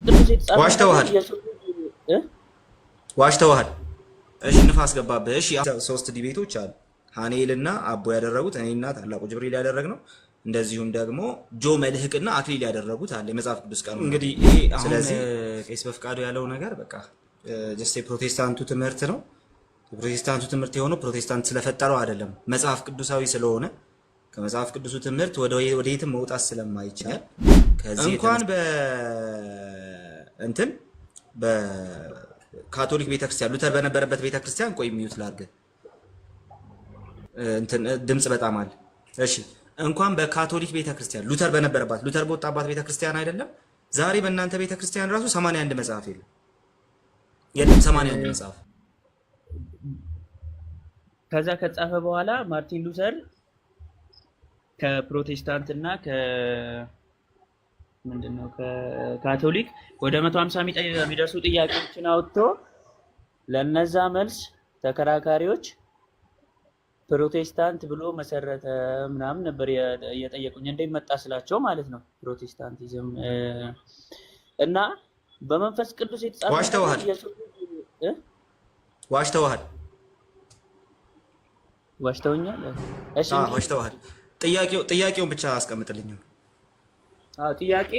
ቅዱስ የተጻፈ ዋሽተዋል እ ዋሽተዋል። እሺ ንፋስ ገባብህ። እሺ ሶስት ዲቤቶች አሉ። ሃኔልና አቦ ያደረጉት እኔና ታላቁ ጅብሪል ያደረግነው እንደዚሁም ደግሞ ጆ መልህቅና አክሊል ያደረጉት አለ የመጽሐፍ ቅዱስ ቃል እንግዲህ ይሄ አሁን ቄስ በፍቃዱ ያለው ነገር በቃ ጀስት የፕሮቴስታንቱ ትምህርት ነው። የፕሮቴስታንቱ ትምህርት የሆነው ፕሮቴስታንት ስለፈጠረው አይደለም፣ መጽሐፍ ቅዱሳዊ ስለሆነ ከመጽሐፍ ቅዱሱ ትምህርት ወደ የትም መውጣት ስለማይቻል ከዚህ እንኳን እንትን በካቶሊክ ቤተክርስቲያን ሉተር በነበረበት ቤተክርስቲያን ቆይ ሚዩት ላድርግ እንትን ድምጽ በጣም አለ። እሺ እንኳን በካቶሊክ ቤተክርስቲያን ሉተር በነበረባት ሉተር በወጣባት ቤተክርስቲያን አይደለም ዛሬ በእናንተ ቤተክርስቲያን ራሱ 81 መጽሐፍ የለም 81 መጽሐፍ ከዛ ከጻፈ በኋላ ማርቲን ሉተር ከፕሮቴስታንትና ምንድነው ከካቶሊክ ወደ 150 የሚደርሱ ጥያቄዎችን አውጥቶ ለነዛ መልስ ተከራካሪዎች ፕሮቴስታንት ብሎ መሰረተ ምናምን ነበር የጠየቁኝ። እንዴት መጣ ስላቸው ማለት ነው ፕሮቴስታንቲዝም እና በመንፈስ ቅዱስ የተጻፈ ዋሽተዋል ዋሽተውኛል። እሺ ዋሽተዋል። ጥያቄውን ብቻ አስቀምጥልኝ። ጥያቄ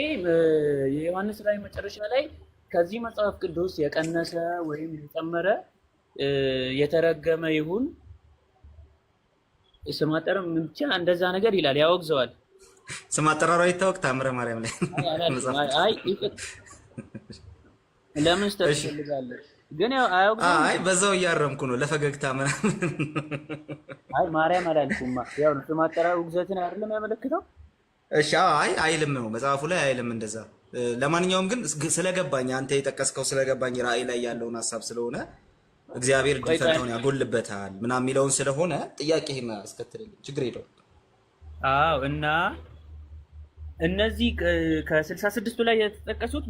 የዮሐንስ ራዕይ መጨረሻ ላይ ከዚህ መጽሐፍ ቅዱስ የቀነሰ ወይም የጨመረ የተረገመ ይሁን ስም አጠራሩ ብቻ እንደዛ ነገር ይላል፣ ያወግዘዋል። ስም አጠራሩ አይታወቅ ታምረ ማርያም ላይ አይ ለምን ስትፈልጋለህ? ግን ያው አያወግዘውም። አይ በዛው እያረምኩ ነው ለፈገግታ ምናምን። አይ ማርያም አላልኩማ። ያው ስም አጠራሩ ውግዘትን አይደለም ያመለክተው። እሺ አይ አይልም ነው መጽሐፉ ላይ አይልም እንደዛ። ለማንኛውም ግን ስለገባኝ አንተ የጠቀስከው ስለገባኝ ራእይ ላይ ያለውን ሐሳብ ስለሆነ እግዚአብሔር ዲፈንታውን ያጎልበታል ምናምን የሚለውን ስለሆነ ጥያቄህን አስከትልልኝ፣ ችግር የለውም። አዎ እና እነዚህ ከ66ቱ ላይ የተጠቀሱት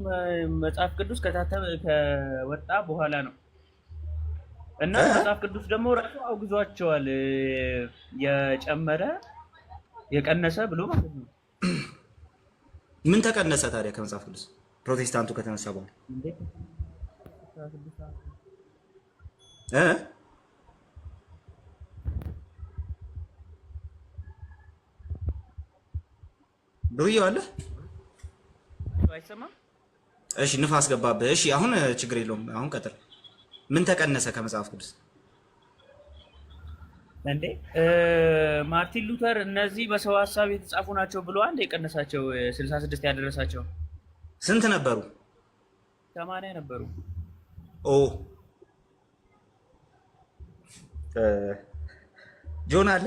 መጽሐፍ ቅዱስ ከወጣ በኋላ ነው እና መጽሐፍ ቅዱስ ደግሞ ራሱ አውግዟቸዋል፣ የጨመረ የቀነሰ ብሎ ማለት ነው። ምን ተቀነሰ ታዲያ ከመጽሐፍ ቅዱስ ፕሮቴስታንቱ ከተነሳ በኋላ ዱርዬው አለ አይሰማም? እሺ ንፋስ ገባብህ። እሺ አሁን ችግር የለውም። አሁን ቀጥል። ምን ተቀነሰ ከመጽሐፍ ቅዱስ እንዴ? ማርቲን ሉተር እነዚህ በሰው ሐሳብ የተጻፉ ናቸው ብሎ አንድ የቀነሳቸው 66 ያደረሳቸው ስንት ነበሩ? 80 ነበሩ። ኦ ጆን አለ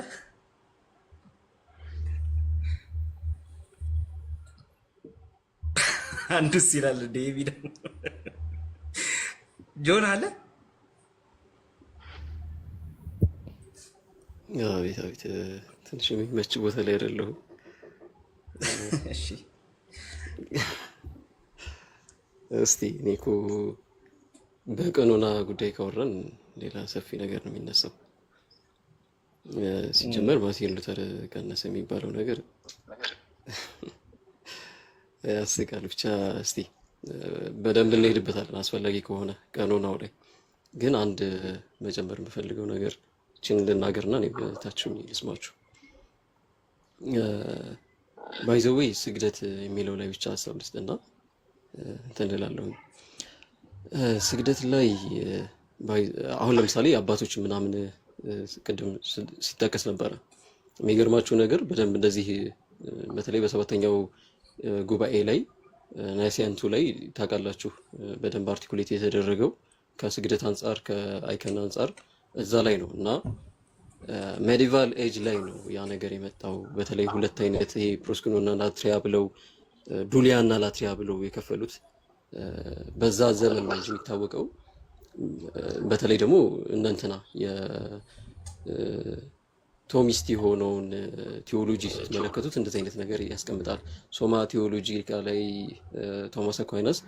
አንዱስ ይላል ዴቪድ ጆን አለ። አቤት ትንሽ የሚመች ቦታ ላይ አይደለሁም። እሺ እስቲ እኔ እኮ በቀኖና ጉዳይ ካወራን ሌላ ሰፊ ነገር ነው የሚነሳው። ሲጀመር ማርቲን ሉተር ቀነሰ የሚባለው ነገር ያስቃል። ብቻ እስቲ በደንብ እንሄድበታለን አስፈላጊ ከሆነ ቀኖናው ላይ። ግን አንድ መጨመር የምፈልገው ነገር እችን ልናገርና እኔ በታችም ልስማችሁ። ባይ ዘ ዌይ ስግደት የሚለው ላይ ብቻ ሀሳብ ልስጥና እንትን እላለሁ። ስግደት ላይ አሁን ለምሳሌ አባቶች ምናምን ቅድም ሲጠቀስ ነበረ። የሚገርማችሁ ነገር በደንብ እንደዚህ በተለይ በሰባተኛው ጉባኤ ላይ ናይሲያንቱ ላይ ታውቃላችሁ በደንብ አርቲኩሌት የተደረገው ከስግደት አንጻር ከአይከን አንጻር እዛ ላይ ነው እና ሜዲቫል ኤጅ ላይ ነው ያ ነገር የመጣው። በተለይ ሁለት አይነት ይሄ ፕሮስኩኖና ላትሪያ ብለው ዱሊያና ላትሪያ ብለው የከፈሉት በዛ ዘመን ነው እንጂ የሚታወቀው። በተለይ ደግሞ እናንተና የቶሚስት የሆነውን ቲዮሎጂ ስትመለከቱት እንደዚህ አይነት ነገር ያስቀምጣል። ሶማ ቲዮሎጂ ላይ ቶማስ አኳይናስ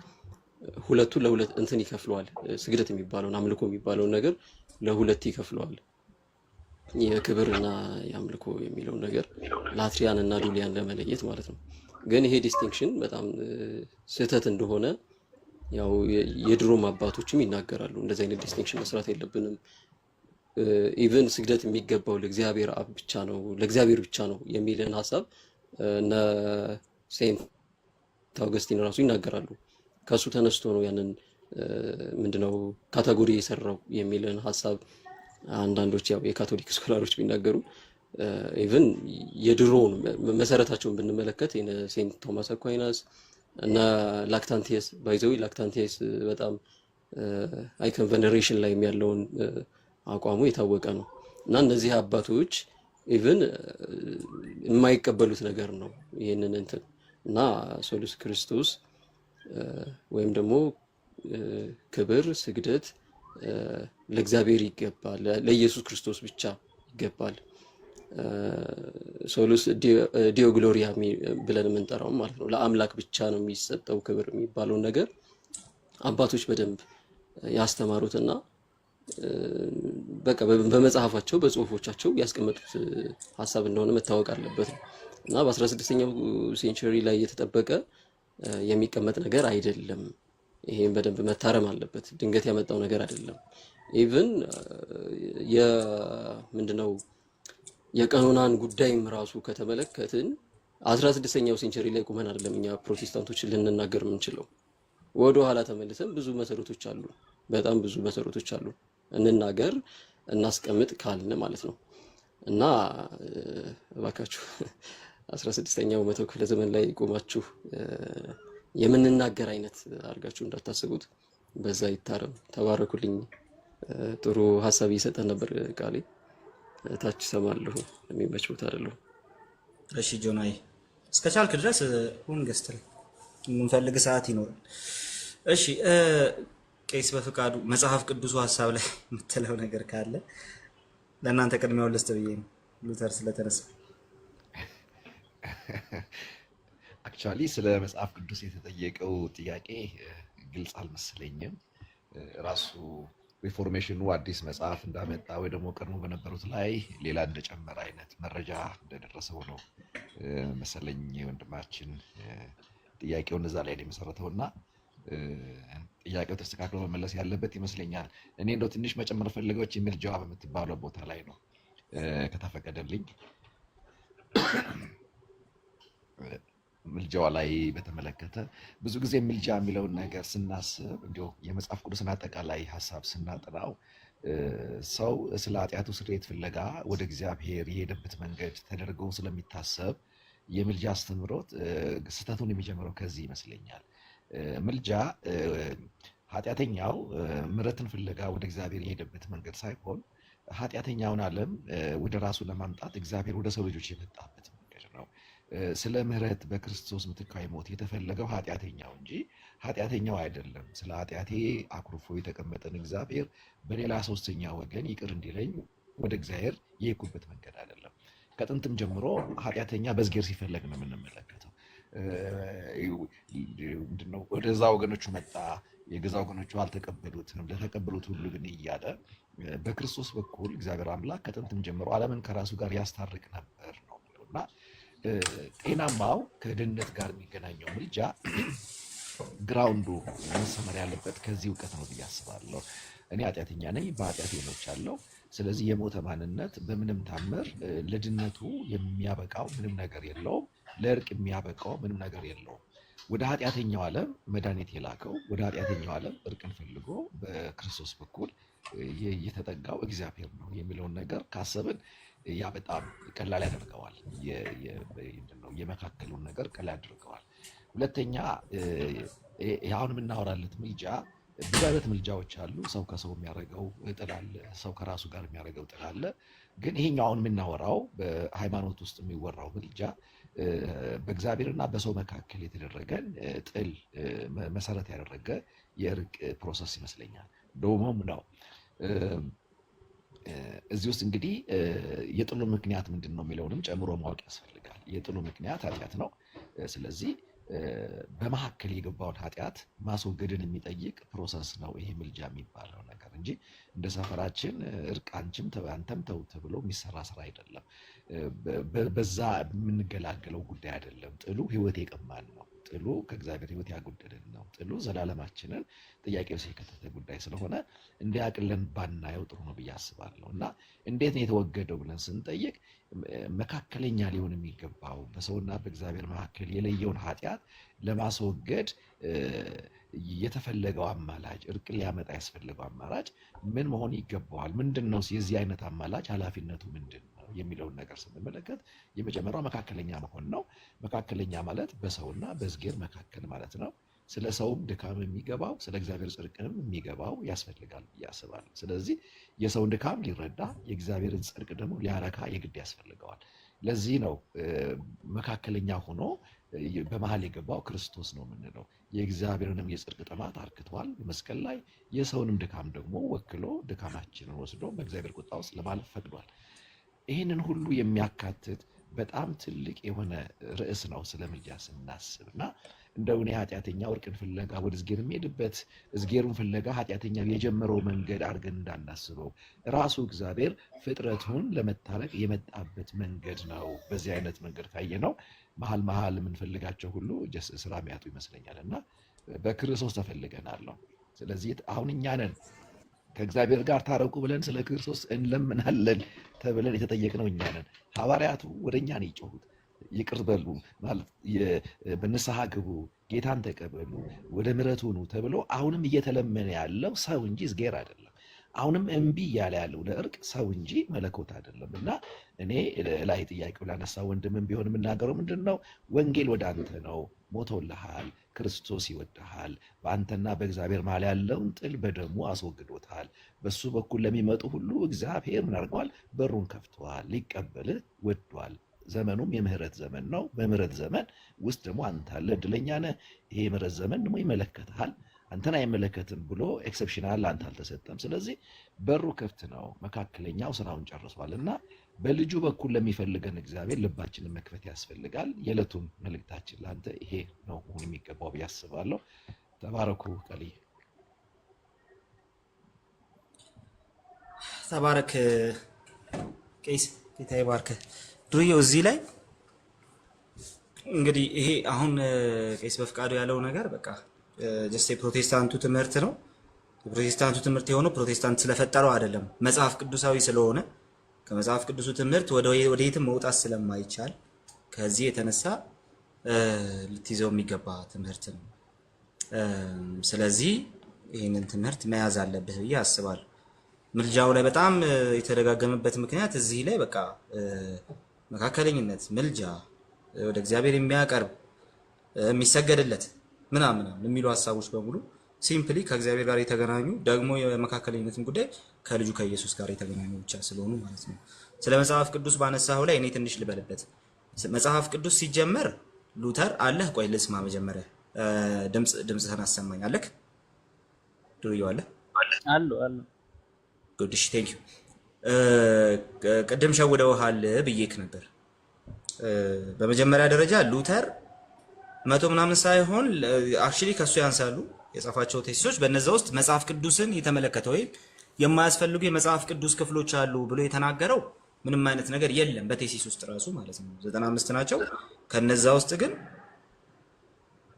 ሁለቱ ለሁለት እንትን ይከፍለዋል። ስግደት የሚባለውን አምልኮ የሚባለውን ነገር ለሁለት ይከፍለዋል። የክብርና የአምልኮ የሚለውን ነገር ላትሪያን እና ዱሊያን ለመለየት ማለት ነው። ግን ይሄ ዲስቲንክሽን በጣም ስህተት እንደሆነ ያው የድሮም አባቶችም ይናገራሉ እንደዚህ አይነት ዲስቲንክሽን መስራት የለብንም። ኢቭን ስግደት የሚገባው ለእግዚአብሔር አብ ብቻ ነው፣ ለእግዚአብሔር ብቻ ነው የሚልን ሀሳብ እነ ሴንት አውገስቲን ራሱ ይናገራሉ። ከሱ ተነስቶ ነው ያንን ምንድነው ካቴጎሪ የሰራው የሚልን ሀሳብ አንዳንዶች ያው የካቶሊክ ስኮላሮች ቢናገሩ ኢቭን የድሮውን መሰረታቸውን ብንመለከት ሴንት ቶማስ አኳይናስ እና ላክታንቲየስ ባይዘዊ ላክታንቲየስ በጣም አይከን ቬነሬሽን ላይ ያለውን አቋሙ የታወቀ ነው እና እነዚህ አባቶች ኢቭን የማይቀበሉት ነገር ነው ይሄንን እንትን እና ሶሉስ ክርስቶስ ወይም ደግሞ ክብር ስግደት ለእግዚአብሔር ይገባል፣ ለኢየሱስ ክርስቶስ ብቻ ይገባል። ሶሉስ ዲዮ ግሎሪያ ብለን የምንጠራው ማለት ነው። ለአምላክ ብቻ ነው የሚሰጠው ክብር የሚባለውን ነገር አባቶች በደንብ ያስተማሩትና በቃ በመጽሐፋቸው በጽሁፎቻቸው ያስቀመጡት ሀሳብ እንደሆነ መታወቅ አለበት እና በ16ኛው ሴንቸሪ ላይ የተጠበቀ የሚቀመጥ ነገር አይደለም። ይሄን በደንብ መታረም አለበት። ድንገት ያመጣው ነገር አይደለም። ኢቭን ምንድነው የቀኖናን ጉዳይም ራሱ ከተመለከትን 16ኛው ሴንቸሪ ላይ ቁመን አይደለም እኛ ፕሮቴስታንቶችን ልንናገር የምንችለው። ወደ ኋላ ተመልሰን ብዙ መሰረቶች አሉ፣ በጣም ብዙ መሰረቶች አሉ እንናገር እናስቀምጥ ካልን ማለት ነው እና እባካችሁ 16ኛው መቶ ክፍለ ዘመን ላይ ቆማችሁ የምንናገር አይነት አድርጋችሁ እንዳታስቡት። በዛ ይታረም። ተባረኩልኝ። ጥሩ ሀሳብ እየሰጠን ነበር ቃሌ። ታች ሰማለሁ የሚመች ቦታ አይደለም። እሺ ጆናይ እስከቻልክ ድረስ ሁን ገስትል የምንፈልግ ሰዓት ይኖራል። እሺ ቄስ በፍቃዱ መጽሐፍ ቅዱሱ ሀሳብ ላይ የምትለው ነገር ካለ ለእናንተ ቅድሚያውን ልስጥ ብዬ ነው ሉተር ስለተነሳ። አክቹዋሊ ስለ መጽሐፍ ቅዱስ የተጠየቀው ጥያቄ ግልጽ አልመሰለኝም። ራሱ ሪፎርሜሽኑ አዲስ መጽሐፍ እንዳመጣ ወይ ደግሞ ቀድሞ በነበሩት ላይ ሌላ እንደጨመረ አይነት መረጃ እንደደረሰው ነው መሰለኝ ወንድማችን ጥያቄውን እዛ ላይ የመሰረተውና ጥያቄው ተስተካክሎ መመለስ ያለበት ይመስለኛል። እኔ እንደው ትንሽ መጨመር ፈልገዎች የሚል ጀዋብ የምትባለው ቦታ ላይ ነው ከተፈቀደልኝ ምልጃዋ ላይ በተመለከተ ብዙ ጊዜ ምልጃ የሚለውን ነገር ስናስብ እንዲሁ የመጽሐፍ ቅዱስን አጠቃላይ ሀሳብ ስናጠናው ሰው ስለ ኃጢአቱ ስርየት ፍለጋ ወደ እግዚአብሔር የሄደበት መንገድ ተደርጎ ስለሚታሰብ የምልጃ አስተምህሮት ስህተቱን የሚጀምረው ከዚህ ይመስለኛል። ምልጃ ኃጢአተኛው ምሕረትን ፍለጋ ወደ እግዚአብሔር የሄደበት መንገድ ሳይሆን ኃጢአተኛውን ዓለም ወደ ራሱ ለማምጣት እግዚአብሔር ወደ ሰው ልጆች የመጣበት መንገድ ነው። ስለ ምሕረት በክርስቶስ ምትካዊ ሞት የተፈለገው ኃጢአተኛው እንጂ ኃጢአተኛው አይደለም። ስለ ኃጢአቴ አኩርፎ የተቀመጠን እግዚአብሔር በሌላ ሶስተኛ ወገን ይቅር እንዲለኝ ወደ እግዚአብሔር የሄድኩበት መንገድ አይደለም። ከጥንትም ጀምሮ ኃጢአተኛ በዝጌር ሲፈለግ ነው የምንመለከተው። ምንድነው ወደዛ ወገኖቹ መጣ፣ የገዛ ወገኖቹ አልተቀበሉትም፣ ለተቀበሉት ሁሉ ግን እያለ በክርስቶስ በኩል እግዚአብሔር አምላክ ከጥንትም ጀምሮ ዓለምን ከራሱ ጋር ያስታርቅ ነበር ነው እና ጤናማው ከድህነት ጋር የሚገናኘው ምልጃ ግራውንዱ መሰመር ያለበት ከዚህ እውቀት ነው ብዬ አስባለሁ። እኔ ኃጢአተኛ ነኝ፣ በኃጢአቴ ሞቻለሁ። ስለዚህ የሞተ ማንነት በምንም ታምር ለድነቱ የሚያበቃው ምንም ነገር የለውም፣ ለእርቅ የሚያበቃው ምንም ነገር የለውም። ወደ ኃጢአተኛው ዓለም መድኃኒት የላከው ወደ ኃጢአተኛው ዓለም እርቅን ፈልጎ በክርስቶስ በኩል የተጠጋው እግዚአብሔር ነው የሚለውን ነገር ካሰብን ያ በጣም ቀላል ያደርገዋል። የመካከሉን ነገር ቀላል ያደርገዋል። ሁለተኛ አሁን የምናወራለት ምልጃ ብዙ አይነት ምልጃዎች አሉ። ሰው ከሰው የሚያደርገው ጥል አለ፣ ሰው ከራሱ ጋር የሚያደርገው ጥል አለ። ግን ይሄኛው አሁን የምናወራው በሃይማኖት ውስጥ የሚወራው ምልጃ በእግዚአብሔርና በሰው መካከል የተደረገን ጥል መሰረት ያደረገ የእርቅ ፕሮሰስ ይመስለኛል። ደግሞም ነው እዚህ ውስጥ እንግዲህ የጥሉ ምክንያት ምንድን ነው የሚለውንም ጨምሮ ማወቅ ያስፈልጋል። የጥሉ ምክንያት ኃጢአት ነው። ስለዚህ በመካከል የገባውን ኃጢአት ማስወገድን የሚጠይቅ ፕሮሰስ ነው ይሄ ምልጃ የሚባለው ነገር እንጂ እንደ ሰፈራችን እርቅ አንቺም አንተም ተው ተብሎ የሚሰራ ስራ አይደለም። በዛ የምንገላገለው ጉዳይ አይደለም። ጥሉ ህይወት የቀማን ነው። ጥሉ ከእግዚአብሔር ሕይወት ያጎደለን ነው። ጥሉ ዘላለማችንን ጥያቄ ውስጥ የከተተ ጉዳይ ስለሆነ እንዲያቅለን ባናየው ጥሩ ነው ብዬ አስባለሁ። እና እንዴት ነው የተወገደው ብለን ስንጠይቅ መካከለኛ ሊሆን የሚገባው በሰውና በእግዚአብሔር መካከል የለየውን ኃጢአት ለማስወገድ የተፈለገው አማላጭ እርቅን ሊያመጣ ያስፈለገው አማላጭ ምን መሆን ይገባዋል? ምንድን ነው የዚህ አይነት አማላጭ ኃላፊነቱ ምንድን ነው የሚለውን ነገር ስንመለከት የመጀመሪያው መካከለኛ መሆን ነው። መካከለኛ ማለት በሰውና በእግዚአብሔር መካከል ማለት ነው። ስለ ሰውም ድካም የሚገባው ስለ እግዚአብሔር ጽድቅንም የሚገባው ያስፈልጋል ብዬ አስባለሁ። ስለዚህ የሰውን ድካም ሊረዳ የእግዚአብሔርን ጽድቅ ደግሞ ሊያረካ የግድ ያስፈልገዋል። ለዚህ ነው መካከለኛ ሆኖ በመሀል የገባው ክርስቶስ ነው የምንለው። የእግዚአብሔርንም የጽድቅ ጥማት አርክቷል በመስቀል ላይ፣ የሰውንም ድካም ደግሞ ወክሎ ድካማችንን ወስዶ በእግዚአብሔር ቁጣ ውስጥ ለማለፍ ፈቅዷል። ይህንን ሁሉ የሚያካትት በጣም ትልቅ የሆነ ርዕስ ነው ስለ ምልጃ ስናስብ እና እንደው እኔ ኃጢአተኛ እርቅን ፍለጋ ወደ እዝጌር የሚሄድበት እዝጌሩን ፍለጋ ኃጢአተኛ የጀመረው መንገድ አድርገን እንዳናስበው ራሱ እግዚአብሔር ፍጥረቱን ለመታረቅ የመጣበት መንገድ ነው። በዚህ አይነት መንገድ ካየነው መሀል የምንፈልጋቸው ሁሉ ስራ የሚያጡ ይመስለኛል እና በክርስቶስ ተፈልገናል ነው። ስለዚህ አሁን እኛ ነን ከእግዚአብሔር ጋር ታረቁ ብለን ስለ ክርስቶስ እንለምናለን ተብለን የተጠየቅነው እኛ ነን። ሐዋርያቱ ወደ እኛ ነው የጮሁት። ይቅር በሉ ማለት በንስሐ ግቡ፣ ጌታን ተቀበሉ፣ ወደ ምሕረቱ ኑ ተብሎ አሁንም እየተለመነ ያለው ሰው እንጂ እዝጌር አይደለም። አሁንም እምቢ እያለ ያለው ለእርቅ ሰው እንጂ መለኮት አይደለም። እና እኔ ላይ ጥያቄው ላነሳ ወንድምን ቢሆን የምናገረው ምንድን ነው? ወንጌል ወደ አንተ ነው፣ ሞቶልሃል፣ ክርስቶስ ይወድሃል፣ በአንተና በእግዚአብሔር መሃል ያለውን ጥል በደሙ አስወግዶታል። በሱ በኩል ለሚመጡ ሁሉ እግዚአብሔር ምን አድርገዋል? በሩን ከፍተዋል፣ ሊቀበልህ ወዷል። ዘመኑም የምህረት ዘመን ነው። በምህረት ዘመን ውስጥ ደግሞ አንተ አለ፣ እድለኛ ነህ። ይሄ የምህረት ዘመን ደግሞ ይመለከትሃል። አንተን አይመለከትም ብሎ ኤክሰፕሽናል አንተ አልተሰጠም። ስለዚህ በሩ ክፍት ነው። መካከለኛው ስራውን ጨርሷል እና በልጁ በኩል ለሚፈልገን እግዚአብሔር ልባችንን መክፈት ያስፈልጋል። የዕለቱም መልእክታችን ለአንተ ይሄ ነው መሆን የሚገባው ብዬ አስባለሁ። ተባረኩ። ቀልይ ተባረክ ቄስ፣ ጌታ ይባርክ። ዱርዬው እዚህ ላይ እንግዲህ ይሄ አሁን ቄስ በፍቃዱ ያለው ነገር በቃ ጀስት የፕሮቴስታንቱ ትምህርት ነው። የፕሮቴስታንቱ ትምህርት የሆነው ፕሮቴስታንት ስለፈጠረው አይደለም፣ መጽሐፍ ቅዱሳዊ ስለሆነ ከመጽሐፍ ቅዱሱ ትምህርት ወደ የትም መውጣት ስለማይቻል ከዚህ የተነሳ ልትይዘው የሚገባ ትምህርት ነው። ስለዚህ ይህንን ትምህርት መያዝ አለብህ ብዬ አስባለሁ። ምልጃው ላይ በጣም የተደጋገመበት ምክንያት እዚህ ላይ በቃ መካከለኝነት፣ ምልጃ፣ ወደ እግዚአብሔር የሚያቀርብ የሚሰገድለት ምናምን የሚሉ ሀሳቦች በሙሉ ሲምፕሊ ከእግዚአብሔር ጋር የተገናኙ ደግሞ የመካከለኝነትን ጉዳይ ከልጁ ከኢየሱስ ጋር የተገናኙ ብቻ ስለሆኑ ማለት ነው። ስለ መጽሐፍ ቅዱስ ባነሳው ላይ እኔ ትንሽ ልበልበት። መጽሐፍ ቅዱስ ሲጀመር ሉተር አለህ? ቆይ ልስማ መጀመሪያ። ድምፅህን አሰማኝ። አለክ? ዱርዬው አለ አሉ ጉድ። እሺ ቴንክ ዩ። ቅድም ሸውደውሃል ብዬክ ነበር። በመጀመሪያ ደረጃ ሉተር 100 ምናምን ሳይሆን አክቹሊ ከሱ ያንሳሉ የጻፋቸው ቴሲሶች። በነዛ ውስጥ መጽሐፍ ቅዱስን የተመለከተ ወይም የማያስፈልጉ የመጽሐፍ ቅዱስ ክፍሎች አሉ ብሎ የተናገረው ምንም አይነት ነገር የለም በቴሲስ ውስጥ ራሱ ማለት ነው። 95 ናቸው። ከነዛ ውስጥ ግን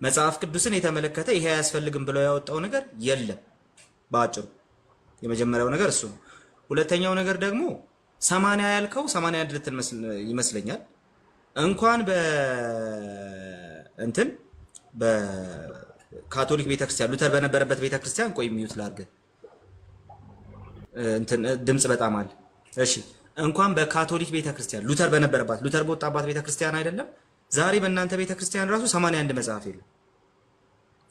መጽሐፍ ቅዱስን የተመለከተ ይሄ አያስፈልግም ብሎ ያወጣው ነገር የለም በአጭሩ። የመጀመሪያው ነገር እሱ ነው። ሁለተኛው ነገር ደግሞ 80 ያልከው 81 ልትል ይመስለኛል። እንኳን እንትን በካቶሊክ ቤተክርስቲያን ሉተር በነበረበት ቤተክርስቲያን ቆይ ሚዩት ላድርግ፣ እንትን ድምጽ በጣም አለ። እሺ እንኳን በካቶሊክ ቤተክርስቲያን ሉተር በነበረባት ሉተር በወጣባት ቤተክርስቲያን አይደለም ዛሬ በእናንተ ቤተክርስቲያን ራሱ 81 መጽሐፍ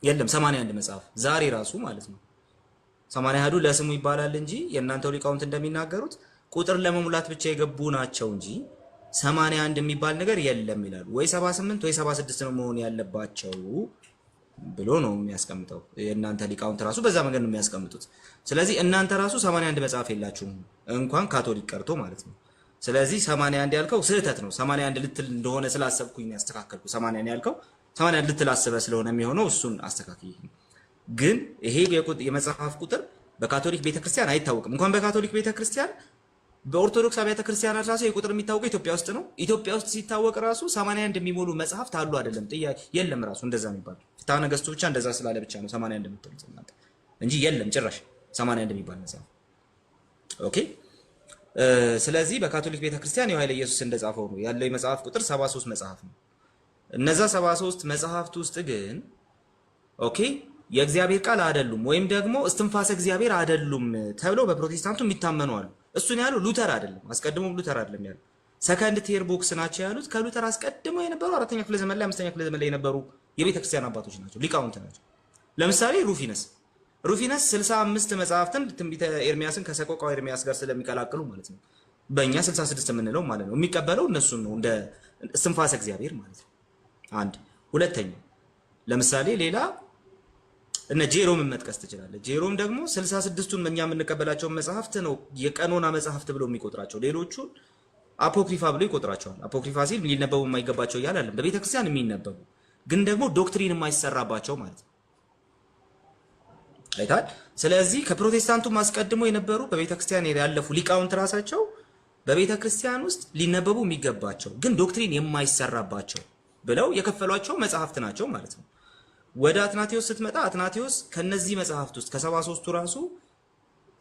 የለም 81 መጽሐፍ ዛሬ ራሱ ማለት ነው። 81ዱ ለስሙ ይባላል እንጂ የእናንተው ሊቃውንት እንደሚናገሩት ቁጥር ለመሙላት ብቻ የገቡ ናቸው እንጂ 81 የሚባል ነገር የለም ይላሉ። ወይ 78 ወይ 76 ነው መሆን ያለባቸው ብሎ ነው የሚያስቀምጠው። የእናንተ ሊቃውንት ራሱ በዛ መንገድ ነው የሚያስቀምጡት። ስለዚህ እናንተ ራሱ 81 መጽሐፍ የላችሁም እንኳን ካቶሊክ ቀርቶ ማለት ነው። ስለዚህ 81 ያልከው ስህተት ነው። 81 ልትል እንደሆነ ስላሰብኩኝ ነው ያስተካከልኩ። 80 ያልከው 81 ልትል አስበህ ስለሆነ የሚሆነው እሱን አስተካክዬ። ግን ይሄ የመጽሐፍ ቁጥር በካቶሊክ ቤተክርስቲያን አይታወቅም። እንኳን በካቶሊክ ቤተክርስቲያን በኦርቶዶክስ አብያተ ክርስቲያናት ራሱ የቁጥር የሚታወቀው ኢትዮጵያ ውስጥ ነው። ኢትዮጵያ ውስጥ ሲታወቅ ራሱ 81 የሚሞሉ መጽሐፍት አሉ አይደለም? ጥያቄ የለም ራሱ እንደዛ የሚባል ፍትሐ ነገሥቱ ብቻ እንደዛ ስላለ ብቻ ነው 81 የምትሉት እናንተ እንጂ የለም ጭራሽ 81 የሚባል መጽሐፍ። ኦኬ። ስለዚህ በካቶሊክ ቤተክርስቲያን የኃይለ ኢየሱስ እንደጻፈው ነው ያለው የመጽሐፍ ቁጥር 73 መጽሐፍ ነው። እነዛ 73 መጽሐፍት ውስጥ ግን ኦኬ የእግዚአብሔር ቃል አይደሉም ወይም ደግሞ እስትንፋሰ እግዚአብሔር አይደሉም ተብለው በፕሮቴስታንቱ የሚታመኑ አሉ። እሱን ያለው ሉተር አይደለም፣ አስቀድሞም ሉተር አይደለም ያለው ሰከንድ ቲር ቦክስ ናቸው ያሉት። ከሉተር አስቀድሞ የነበሩ 4ኛ ክፍለ ዘመን ላይ 5ኛ ክፍለ ዘመን ላይ የነበሩ የቤተክርስቲያን አባቶች ናቸው፣ ሊቃውንት ናቸው። ለምሳሌ ሩፊነስ 65 መጽሐፍትን ትንቢተ ኤርሚያስን ከሰቆቃው ኤርሚያስ ጋር ስለሚቀላቅሉ ማለት ነው በእኛ 66 የምንለው ማለት ነው የሚቀበለው እነሱን ነው እንደ እስትንፋሰ እግዚአብሔር ማለት ነው። አንድ ሁለተኛ ለምሳሌ ሌላ እነ ጄሮምን መጥቀስ ትችላለህ። ጄሮም ደግሞ 66ቱን እኛ የምንቀበላቸውን መጽሐፍት ነው የቀኖና መጽሐፍት ብሎ የሚቆጥራቸው፣ ሌሎቹን አፖክሪፋ ብሎ ይቆጥራቸዋል። አፖክሪፋ ሲል ሊነበቡ የማይገባቸው እያለ አይደለም፣ በቤተክርስቲያን የሚነበቡ ግን ደግሞ ዶክትሪን የማይሰራባቸው ማለት ነው። አይታል። ስለዚህ ከፕሮቴስታንቱ ማስቀድሞ የነበሩ በቤተክርስቲያን ያለፉ ሊቃውንት ራሳቸው በቤተክርስቲያን ውስጥ ሊነበቡ የሚገባቸው ግን ዶክትሪን የማይሰራባቸው ብለው የከፈሏቸው መጽሐፍት ናቸው ማለት ነው። ወደ አትናቴዎስ ስትመጣ አትናቴዎስ ከነዚህ መጽሐፍት ውስጥ ከ73ቱ ራሱ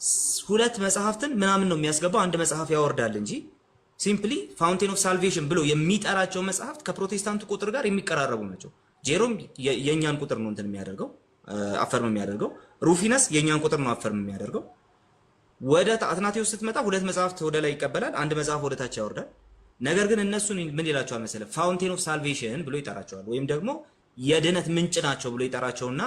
2 መጽሐፍትን ምናምን ነው የሚያስገባው፣ አንድ መጽሐፍ ያወርዳል እንጂ ሲምፕሊ ፋውንቴን ኦፍ ሳልቬሽን ብሎ የሚጠራቸው መጽሐፍት ከፕሮቴስታንቱ ቁጥር ጋር የሚቀራረቡ ናቸው። ጄሮም የኛን ቁጥር ነው እንትን የሚያደርገው አፈርም የሚያደርገው፣ ሩፊነስ የኛን ቁጥር ነው አፈርም የሚያደርገው። ወደ አትናቴዎስ ስትመጣ 2 መጽሐፍት ወደ ላይ ይቀበላል፣ አንድ መጽሐፍ ወደ ታች ያወርዳል። ነገር ግን እነሱን ምን ይላቸዋል መሰለ ፋውንቴን ኦፍ ሳልቬሽን ብሎ ይጠራቸዋል፣ ወይም ደግሞ የድነት ምንጭ ናቸው ብሎ ይጠራቸውና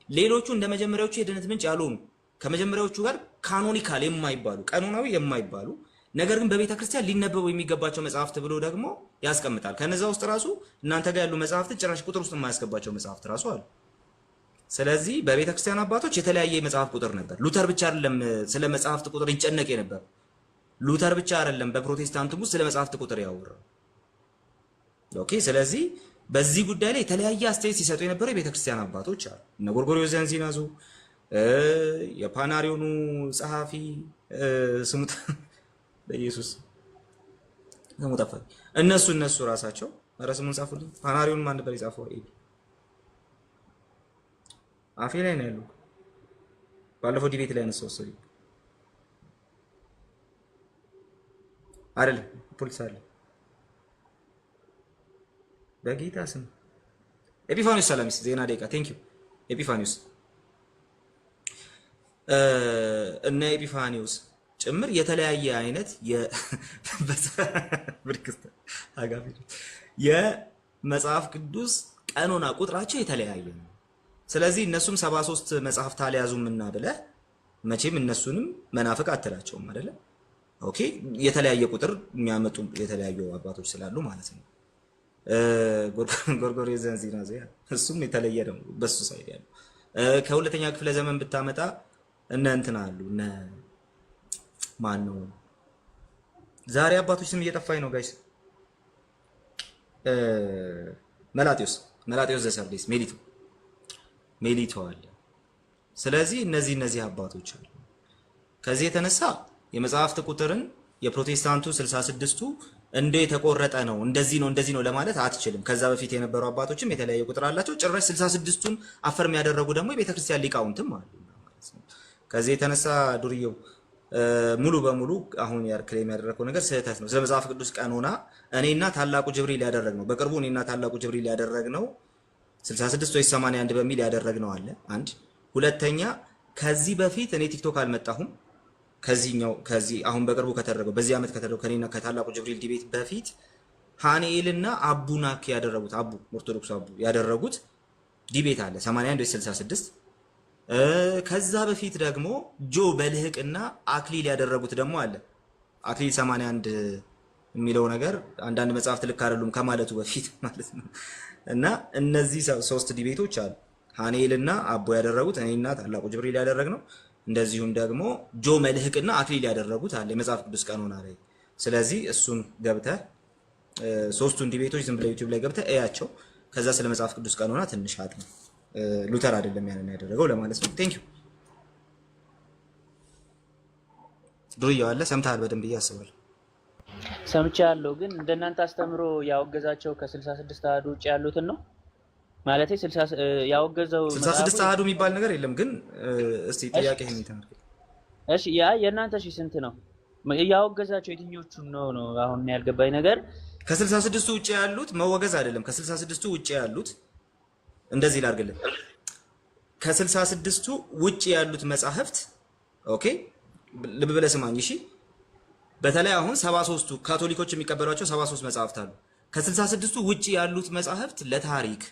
ሌሎቹ እንደ መጀመሪያዎቹ የድነት ምንጭ ያልሆኑ ከመጀመሪያዎቹ ጋር ካኖኒካል የማይባሉ ቀኖናዊ የማይባሉ ነገር ግን በቤተ ክርስቲያን ሊነበቡ የሚገባቸው መጽሐፍት ብሎ ደግሞ ያስቀምጣል። ከነዛ ውስጥ ራሱ እናንተ ጋር ያሉ መጽሐፍት ጭራሽ ቁጥር ውስጥ የማያስገባቸው መጽሐፍት ራሱ አሉ። ስለዚህ በቤተ ክርስቲያን አባቶች የተለያየ የመጽሐፍ ቁጥር ነበር። ሉተር ብቻ አይደለም ስለ መጽሐፍት ቁጥር ይጨነቅ የነበር። ሉተር ብቻ አይደለም በፕሮቴስታንቱም ውስጥ ስለ መጽሐፍት ቁጥር ያወራው። ኦኬ። ስለዚህ በዚህ ጉዳይ ላይ የተለያየ አስተያየት ሲሰጡ የነበሩ የቤተ ክርስቲያን አባቶች አሉ። እነ ጎርጎርዮስ ዘንዚናዙ፣ የፓናሪዮኑ ጸሐፊ ስሙት በኢየሱስ ስሙ ጠፋኝ። እነሱ ራሳቸው ኧረ ስሙን ጻፉልኝ። ፓናሪዮን ማን ነበር የጻፈው? አፌ ላይ ነው ያለው። ባለፈው ዲቤት ላይ አነሳው ሰው አይደለም ፖሊስ አለ። በጌታ ስም ኤጲፋኒዮስ ሰላሚስ ዜና ደቂቃ ቴንክ ዩ ኤጲፋኒዮስ እነ ኤጲፋኒዮስ ጭምር የተለያየ አይነት የመጽሐፍ ቅዱስ ቀኖና ቁጥራቸው የተለያየ ነው። ስለዚህ እነሱም 73 መጽሐፍት አልያዙምና ብለህ መቼም እነሱንም መናፍቅ አትላቸውም አይደለ? ኦኬ። የተለያየ ቁጥር የሚያመጡ የተለያዩ አባቶች ስላሉ ማለት ነው። ጎርጎርዮስ ዘንዚናዙ እሱም የተለየ ነው በሱ ሳይድ ያለው። ከሁለተኛ ክፍለ ዘመን ብታመጣ እነ እንትን አሉ እነ ማን ነው ዛሬ አባቶች ስም እየጠፋኝ ነው ጋይስ። መላጢዮስ ዘሰርዴስ ሜሊቶ አለ። ስለዚህ እነዚህ አባቶች አሉ። ከዚህ የተነሳ የመጽሐፍት ቁጥርን የፕሮቴስታንቱ 66ቱ እንደ የተቆረጠ ነው እንደዚህ ነው ለማለት አትችልም። ከዛ በፊት የነበሩ አባቶችም የተለያየ ቁጥር አላቸው። ጭራሽ 66ቱን አፈርም ያደረጉ ደግሞ የቤተክርስቲያን ሊቃውንትም አሉ ማለት ነው። ከዚህ የተነሳ ዱርዬው ሙሉ በሙሉ አሁን ክሌም ያደረገው ነገር ስህተት ነው። ስለ መጽሐፍ ቅዱስ ቀኖና እኔና ታላቁ ጅብሪል ያደረግነው በቅርቡ እኔና ታላቁ ጅብሪል ያደረግነው 66 ወይ 81 በሚል ያደረግነው አለ። አንድ ሁለተኛ ከዚህ በፊት እኔ ቲክቶክ አልመጣሁም። ከዚህ አሁን በቅርቡ ከተደረገው በዚህ ዓመት ከተደረገው ከኔና ከታላቁ ጅብሪል ዲቤት በፊት ሃኒኤልና አቡናክ ያደረጉት ኦርቶዶክስ አቡ ያደረጉት ዲቤት አለ 81 ወይ 66። ከዛ በፊት ደግሞ ጆ በልህቅና አክሊል ያደረጉት ደግሞ አለ አክሊል 81 የሚለው ነገር አንዳንድ መጽሐፍት ልክ አይደሉም ከማለቱ በፊት ማለት ነው። እና እነዚህ 3 ዲቤቶች አሉ ሃኒኤልና አቡ ያደረጉት እኔና ታላቁ ጅብሪል ያደረግነው፣ እንደዚሁም ደግሞ ጆ መልህቅና አክሊል ያደረጉት አለ የመጽሐፍ ቅዱስ ቀኖና ላይ። ስለዚህ እሱን ገብተህ 3ቱን ዲቤቶች ዝም ብለህ ዩቲዩብ ላይ ገብተህ እያቸው። ከዛ ስለ መጽሐፍ ቅዱስ ቀኖና ትንሽ አጥና። ሉተር አይደለም ያንን ያደረገው ለማለት ነው። ቴንክ ዩ ዱርዬው አለ ሰምተሃል በደንብ እያስባለሁ። ሰምቻለሁ። ግን እንደናንተ አስተምሮ ያወገዛቸው ከ66 አሐዱ ውጭ ያሉትን ነው ማለት 60 ያወገዘው መጽሐፉ 66 አሐዱ የሚባል ነገር የለም። ግን እስቲ ጥያቄ ይሄን ተመልከት። እሺ ያ የእናንተ ስንት ነው? ያወገዛቸው የትኞቹን ነው አሁን ያልገባኝ ነገር። ከ66ቱ ውጭ ያሉት መወገዝ አይደለም። ከ66ቱ ውጭ ያሉት እንደዚህ ላድርግልህ። ከ66ቱ ውጭ ያሉት መጻሕፍት ኦኬ፣ ልብ ብለህ ስማኝ እሺ። በተለይ አሁን 73ቱ ካቶሊኮች የሚቀበሏቸው 73 መጻሕፍት አሉ። ከ66ቱ ውጭ ያሉት መጻሕፍት ለታሪክ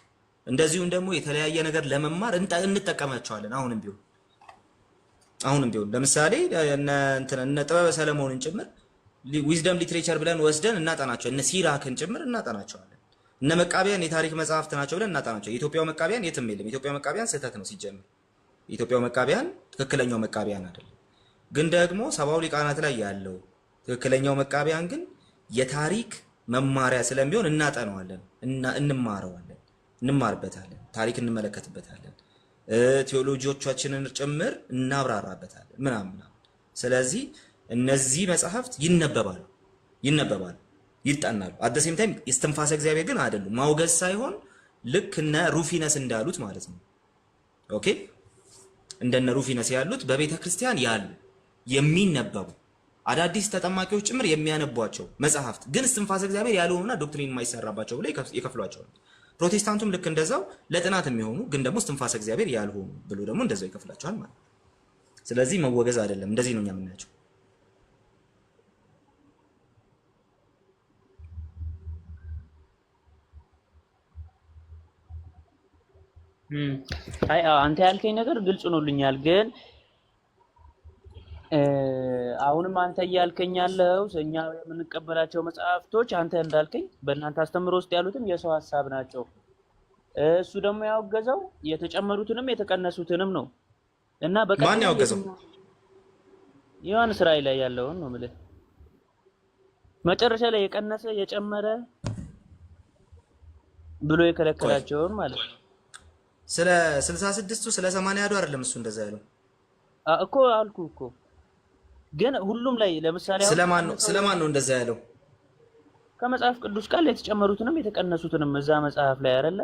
እንደዚሁም ደግሞ የተለያየ ነገር ለመማር እንጠቀማቸዋለን። አሁንም ቢሆን ለምሳሌ እነ ጥበበ ሰለሞንን ጭምር ዊዝደም ሊትሬቸር ብለን ወስደን እናጠናቸው። እነ ሲራክን ጭምር እናጠናቸዋለን። እነ መቃቢያን የታሪክ መጽሐፍት ናቸው ብለን እናጠናቸው። የኢትዮጵያው መቃቢያን የትም የለም። የኢትዮጵያው መቃቢያን ስህተት ነው ሲጀምር። የኢትዮጵያው መቃቢያን ትክክለኛው መቃቢያን አይደለም። ግን ደግሞ ሰባው ሊቃናት ላይ ያለው ትክክለኛው መቃቢያን ግን የታሪክ መማሪያ ስለሚሆን እናጠናዋለን፣ እንማረዋለን፣ እንማርበታለን፣ ታሪክ እንመለከትበታለን፣ ቴዎሎጂዎቻችንን ጭምር እናብራራበታለን ምናምን። ስለዚህ እነዚህ መጽሐፍት ይነበባሉ፣ ይጠናሉ። አደሴም ታይም የእስትንፋሰ እግዚአብሔር ግን አይደሉም። ማውገዝ ሳይሆን ልክ እነ ሩፊነስ እንዳሉት ማለት ነው። ኦኬ፣ እንደነ ሩፊነስ ያሉት በቤተ ክርስቲያን ያሉ የሚነበቡ አዳዲስ ተጠማቂዎች ጭምር የሚያነቧቸው መጽሐፍት ግን እስትንፋሰ እግዚአብሔር ያልሆኑና ዶክትሪን የማይሰራባቸው ብለው ይከፍሏቸዋል። ፕሮቴስታንቱም ልክ እንደዛው ለጥናት የሚሆኑ ግን ደግሞ እስትንፋሰ እግዚአብሔር ያልሆኑ ብሎ ደግሞ እንደዛው ይከፍላቸዋል ማለት ነው። ስለዚህ መወገዝ አይደለም። እንደዚህ ነው እኛ የምናያቸው። አይ አንተ ያልከኝ ነገር ግልጽ ሆኖልኛል። ግን አሁንም አንተ እያልከኝ ያለው እኛ የምንቀበላቸው መጽሐፍቶች አንተ እንዳልከኝ በእናንተ አስተምሮ ውስጥ ያሉትም የሰው ሐሳብ ናቸው። እሱ ደግሞ ያወገዘው የተጨመሩትንም የተቀነሱትንም ነው። እና ማን ያወገዘው? ዮሐንስ ራእይ ላይ ያለውን ነው የምልህ። መጨረሻ ላይ የቀነሰ የጨመረ ብሎ የከለከላቸውን ማለት ነው። ስለ 66ቱ ስለ 80 አይደለም እሱ እንደዛ ያለው እኮ አልኩ እኮ። ግን ሁሉም ላይ ለምሳሌ ስለማን ነው እንደዛ ያለው? ከመጽሐፍ ቅዱስ ቃል የተጨመሩትንም የተቀነሱትንም እዛ መጽሐፍ ላይ አይደለ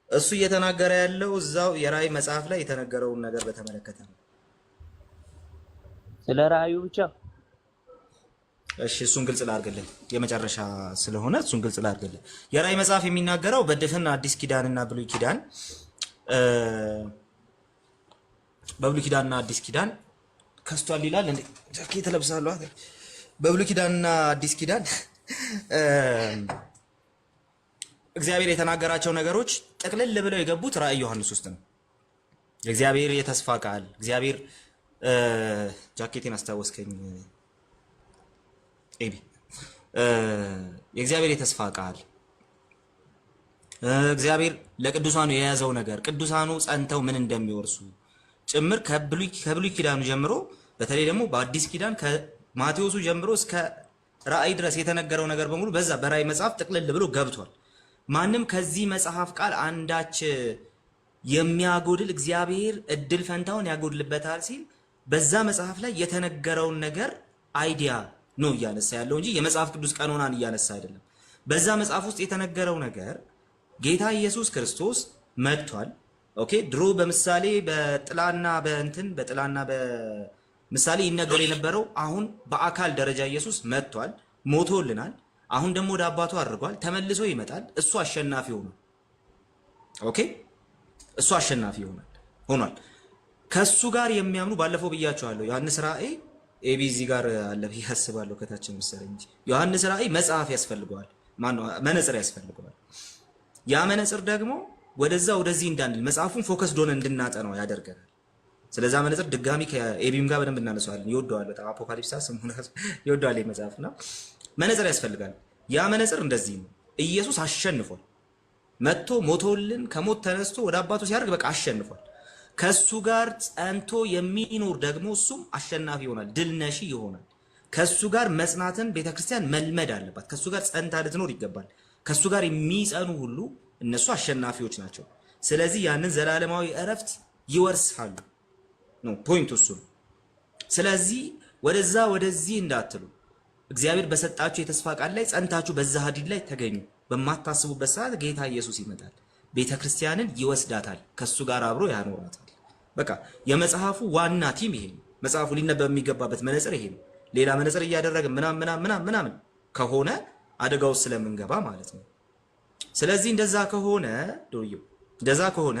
እሱ እየተናገረ ያለው እዛው የራእይ መጽሐፍ ላይ የተነገረውን ነገር በተመለከተ ነው። ስለ ራእዩ ብቻ። እሺ እሱን ግልጽ ላድርግልህ፣ የመጨረሻ ስለሆነ እሱን ግልጽ ላድርግልህ። የራእይ መጽሐፍ የሚናገረው በድፍን አዲስ ኪዳንና ብሉይ ኪዳን በብሉይ ኪዳንና አዲስ ኪዳን ከስቷል ይላል እንዴ? ጃኬት ለብሳለሁ አይደል? በብሉይ ኪዳንና አዲስ ኪዳን እግዚአብሔር የተናገራቸው ነገሮች ጠቅልል ብለው የገቡት ራእይ ዮሐንስ ውስጥ ነው። የእግዚአብሔር የተስፋ ቃል እግዚአብሔር ጃኬቴን አስታወስከኝ ኤቢ። የእግዚአብሔር የተስፋ ቃል እግዚአብሔር ለቅዱሳኑ የያዘው ነገር ቅዱሳኑ ጸንተው ምን እንደሚወርሱ ጭምር ከብሉይ ኪዳኑ ጀምሮ በተለይ ደግሞ በአዲስ ኪዳን ከማቴዎሱ ጀምሮ እስከ ራእይ ድረስ የተነገረው ነገር በሙሉ በዛ በራእይ መጽሐፍ ጥቅልል ብሎ ገብቷል። ማንም ከዚህ መጽሐፍ ቃል አንዳች የሚያጎድል እግዚአብሔር እድል ፈንታውን ያጎድልበታል ሲል በዛ መጽሐፍ ላይ የተነገረውን ነገር አይዲያ ነው እያነሳ ያለው እንጂ የመጽሐፍ ቅዱስ ቀኖናን እያነሳ አይደለም። በዛ መጽሐፍ ውስጥ የተነገረው ነገር ጌታ ኢየሱስ ክርስቶስ መጥቷል። ኦኬ፣ ድሮ በምሳሌ በጥላና በምሳሌ ይነገር የነበረው አሁን በአካል ደረጃ ኢየሱስ መጥቷል፣ ሞቶልናል። አሁን ደግሞ ወደ አባቱ አድርጓል፣ ተመልሶ ይመጣል። እሱ አሸናፊ ሆኗል። ኦኬ፣ እሱ አሸናፊ ሆኗል። ከሱ ጋር የሚያምኑ ባለፈው ብያቸዋለሁ። ዮሐንስ ራእይ ኤቢዚ ጋር አለ ብዬ አስባለሁ ከታችን መሰለኝ እንጂ ዮሐንስ ራእይ መጽሐፍ ያስፈልገዋል፣ መነጽር ያስፈልገዋል። ያ መነጽር ደግሞ ወደዚህ እንዳንል መጽሐፉን ፎከስ ዶን እንድናጠናው ያደርገናል። ስለዛ መነጽር ድጋሚ ከኤቢም ጋር በደንብ እናነሳዋለን። ይወደዋል በጣም አፖካሊፕስ ስሙን ይወደዋል መጽሐፍና መነጽር ያስፈልጋል። ያ መነጽር እንደዚህ ነው። ኢየሱስ አሸንፏል። መጥቶ ሞቶልን ከሞት ተነስቶ ወደ አባቱ ሲያደርግ በቃ አሸንፏል። ከሱ ጋር ጸንቶ የሚኖር ደግሞ እሱም አሸናፊ ይሆናል፣ ድል ነሺ ይሆናል። ከሱ ጋር መጽናትን ቤተክርስቲያን መልመድ አለባት። ከሱ ጋር ጸንታ ልትኖር ይገባል። ከሱ ጋር የሚጸኑ ሁሉ እነሱ አሸናፊዎች ናቸው። ስለዚህ ያንን ዘላለማዊ እረፍት ይወርሳሉ ነው ፖይንቱ። እሱ ስለዚህ ወደዛ ወደዚህ እንዳትሉ እግዚአብሔር በሰጣችሁ የተስፋ ቃል ላይ ጸንታችሁ በዛ ሀዲድ ላይ ተገኙ። በማታስቡበት ሰዓት ጌታ ኢየሱስ ይመጣል፣ ቤተ ክርስቲያንን ይወስዳታል፣ ከሱ ጋር አብሮ ያኖራታል። በቃ የመጽሐፉ ዋና ቲም ይሄ ነው። መጽሐፉ ሊነበብ የሚገባበት መነጽር ይሄ ነው። ሌላ መነጽር እያደረገ ምናምን ከሆነ አደጋ ውስጥ ስለምንገባ ማለት ነው። ስለዚህ እንደዛ ከሆነ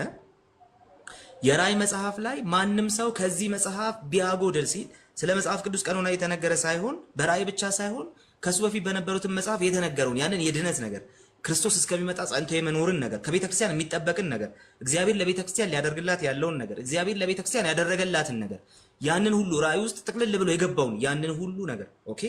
የራእይ መጽሐፍ ላይ ማንም ሰው ከዚህ መጽሐፍ ቢያጎድል ሲል ስለ መጽሐፍ ቅዱስ ቀኖና የተነገረ ሳይሆን በራእይ ብቻ ሳይሆን ከሱ በፊት በነበሩትን መጽሐፍ የተነገረውን ያንን የድነት ነገር ክርስቶስ እስከሚመጣ ጸንቶ የመኖርን ነገር ከቤተ ክርስቲያን የሚጠበቅን ነገር እግዚአብሔር ለቤተ ክርስቲያን ሊያደርግላት ያለውን ነገር እግዚአብሔር ለቤተ ክርስቲያን ያደረገላትን ነገር ያንን ሁሉ ራእይ ውስጥ ጥቅልል ብሎ የገባውን ያንን ሁሉ ነገር ኦኬ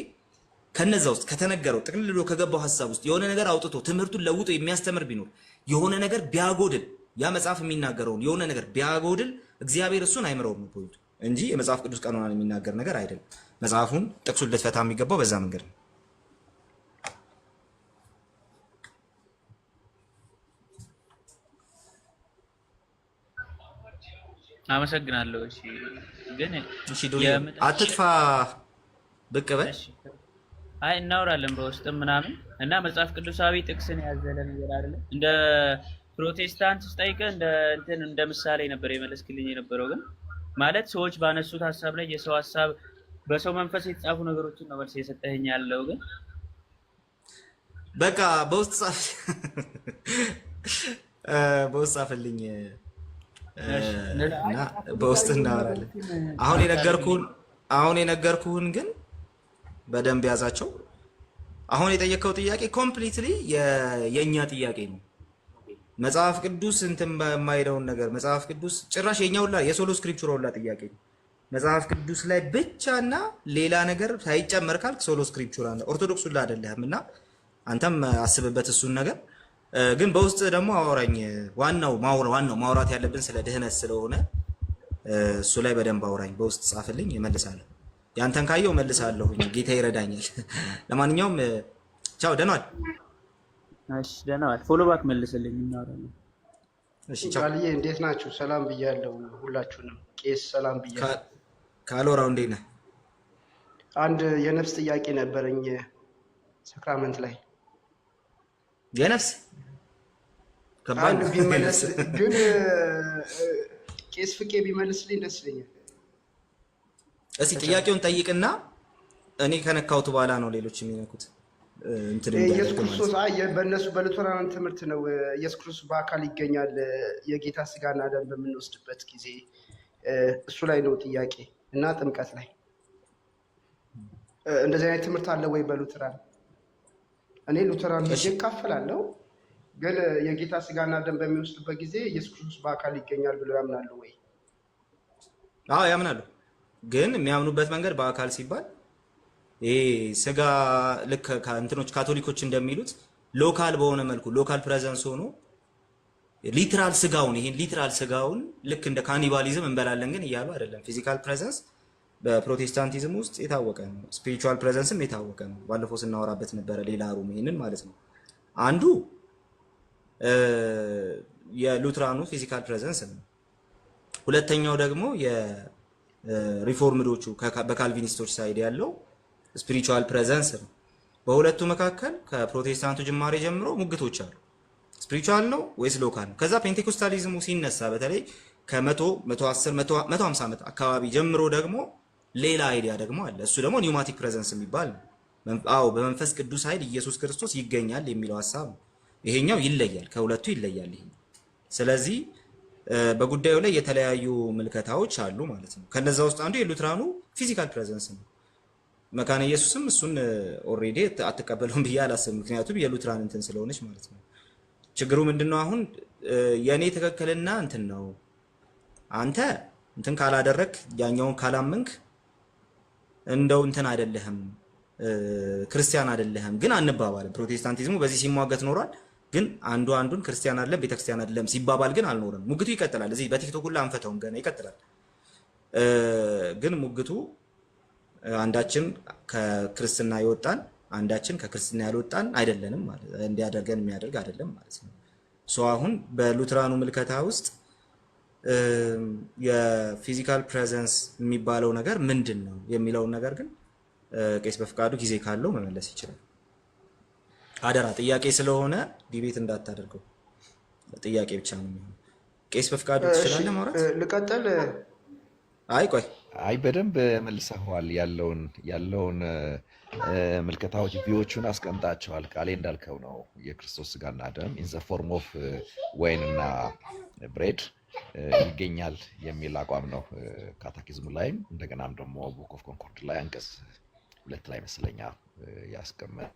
ከነዛ ውስጥ ከተነገረው ጥቅልል ብሎ ከገባው ሐሳብ ውስጥ የሆነ ነገር አውጥቶ ትምህርቱን ለውጦ የሚያስተምር ቢኖር የሆነ ነገር ቢያጎድል ያ መጽሐፍ የሚናገረውን የሆነ ነገር ቢያጎድል እግዚአብሔር እሱን አይምረውም ፖይንቱ እንጂ የመጽሐፍ ቅዱስ ቀኖናን የሚናገር ነገር አይደለም። መጽሐፉን ጥቅሱን ልትፈታ የሚገባው በዛ መንገድ ነው። አመሰግናለሁ። እሺ ግን እሺ አትጥፋ ብቅ በል። አይ እናወራለን በውስጥም ምናምን እና መጽሐፍ ቅዱሳዊ ጥቅስን ያዘለ ነገር አይደለም። እንደ ፕሮቴስታንት ስጠይቅህ እንደ ምሳሌ ነበር የመለስክልኝ የነበረው። ግን ማለት ሰዎች ባነሱት ሀሳብ ላይ የሰው ሀሳብ በሰው መንፈስ የተጻፉ ነገሮችን ነው መልስ የሰጠኸኝ ያለው። ግን በቃ በውስጥ ጻፍልኝ እና በውስጥ እናወራለን። አሁን የነገርኩህን ግን በደንብ ያዛቸው። አሁን የጠየቀው ጥያቄ ኮምፕሊትሊ የኛ ጥያቄ ነው። መጽሐፍ ቅዱስ እንትን የማይለውን ነገር መጽሐፍ ቅዱስ ጭራሽ የኛው ሁላ የሶሎ ስክሪፕቸር ሁላ ጥያቄ ነው። መጽሐፍ ቅዱስ ላይ ብቻና ሌላ ነገር ሳይጨመር ካልክ ሶሎ ስክሪፕቸር አለ ኦርቶዶክስ ሁላ አይደለህም። እና አንተም አስብበት እሱን ነገር ግን በውስጥ ደግሞ አወራኝ። ዋናው ማውራት ያለብን ስለ ድህነት ስለሆነ እሱ ላይ በደንብ አወራኝ። በውስጥ ጻፍልኝ እመልሳለሁ። ያንተን ካየው እመልሳለሁ። ጌታ ይረዳኛል። ለማንኛውም ቻው፣ ደህና ዋል። እሺ ደህና ዋል። ፎሎ ባክ መልስልኝ እናወራለን። እሺ ቻው። ቃልዬ እንዴት ናችሁ? ሰላም ብያለሁ ሁላችሁንም። ቄስ ሰላም ብያለሁ። ካሎራው እንዴት ነህ? አንድ የነፍስ ጥያቄ ነበረኝ ሰክራመንት ላይ የነፍስ ከባድ ቢመለስ ግን ቄስ ፍቄ ቢመልስልኝ ደስ ይለኛል። እስኪ ጥያቄውን ጠይቅና እኔ ከነካውት በኋላ ነው ሌሎች የሚነኩት። ኢየሱስ ክርስቶስ በእነሱ በሉተራን ትምህርት ነው ኢየሱስ ክርስቶስ በአካል ይገኛል የጌታ ስጋና ደም በምንወስድበት ጊዜ እሱ ላይ ነው ጥያቄ እና ጥምቀት ላይ እንደዚህ አይነት ትምህርት አለ ወይ በሉተራን? እኔ ሉተራን ሄጄ እካፈላለሁ፣ ግን የጌታ ስጋና ደም በሚወስድበት ጊዜ ኢየሱስ ክርስቶስ በአካል ይገኛል ብለው ያምናሉ ወይ? አዎ ያምናሉ። ግን የሚያምኑበት መንገድ በአካል ሲባል ይሄ ስጋ ልክ እንትኖች ካቶሊኮች እንደሚሉት ሎካል በሆነ መልኩ ሎካል ፕሬዘንስ ሆኖ ሊትራል ስጋውን ልክ እንደ ካኒባሊዝም እንበላለን ግን እያሉ አይደለም። ፊዚካል ፕሬዘንስ በፕሮቴስታንቲዝም ውስጥ የታወቀ ነው። ስፒሪቹዋል ፕሬዘንስም የታወቀ ነው። ባለፈው ስናወራበት ነበረ ሌላ ሩም ይሄንን ማለት ነው። አንዱ የሉትራኑ ፊዚካል ፕሬዘንስ ነው። ሁለተኛው ደግሞ የሪፎርምዶቹ በካልቪኒስቶች ሳይድ ያለው ስፒሪቹዋል ፕሬዘንስ ነው። በሁለቱ መካከል ከፕሮቴስታንቱ ጅማሬ ጀምሮ ሙግቶች አሉ። ስፒሪቹዋል ነው ወይስ ሎካል ነው? ከዛ ፔንቴኮስታሊዝሙ ሲነሳ በተለይ ከ110 150 ዓመት አካባቢ ጀምሮ ደግሞ ሌላ አይዲያ ደግሞ አለ። እሱ ደግሞ ኒውማቲክ ፕሬዘንስ የሚባል ነው። አዎ በመንፈስ ቅዱስ ኃይል ኢየሱስ ክርስቶስ ይገኛል የሚለው ሐሳብ ነው። ይሄኛው ይለያል፣ ከሁለቱ ይለያል ይሄ። ስለዚህ በጉዳዩ ላይ የተለያዩ ምልከታዎች አሉ ማለት ነው። ከነዛ ውስጥ አንዱ የሉትራኑ ፊዚካል ፕሬዘንስ ነው። መካነ ኢየሱስም እሱን ኦሬዲ አትቀበለውም ብዬ አላስብም። ምክንያቱም የሉትራን እንትን ስለሆነች ማለት ነው። ችግሩ ምንድነው? አሁን የኔ ትክክልና እንትን ነው። አንተ እንትን ካላደረክ ያኛውን ካላመንክ እንደው እንትን አይደለህም ክርስቲያን አይደለህም ግን አንባባልም። ፕሮቴስታንቲዝሙ በዚህ ሲሟገት ኖሯል። ግን አንዱ አንዱን ክርስቲያን አይደለም ቤተክርስቲያን አይደለም ሲባባል ግን አልኖርም። ሙግቱ ይቀጥላል። እዚህ በቲክቶክ ሁሉ አንፈተውም፣ ገና ይቀጥላል። ግን ሙግቱ አንዳችን ከክርስትና ይወጣን አንዳችን ከክርስትና ያልወጣን አይደለንም ማለት እንዲያደርገን የሚያደርግ አይደለም ማለት ነው። ሶ አሁን በሉትራኑ ምልከታ ውስጥ የፊዚካል ፕሬዘንስ የሚባለው ነገር ምንድን ነው የሚለውን ነገር ግን ቄስ በፍቃዱ ጊዜ ካለው መመለስ ይችላል። አደራ ጥያቄ ስለሆነ ዲቤት እንዳታደርገው፣ ጥያቄ ብቻ ነው የሚሆነው። ቄስ በፍቃዱ ትችላለህ ማውራት? ልቀጥል? አይ ቆይ፣ አይ በደንብ መልሰዋል። ያለውን ምልከታዎች ቪዎቹን አስቀምጣቸዋል። ቃሌ እንዳልከው ነው። የክርስቶስ ስጋና ደም ኢን ዘ ፎርም ኦፍ ወይን እና ብሬድ ይገኛል የሚል አቋም ነው ካታኪዝሙ ላይም እንደገናም ደግሞ ቡክ ኦፍ ኮንኮርድ ላይ አንቀጽ 2 ላይ መስለኛ ያስቀመጠ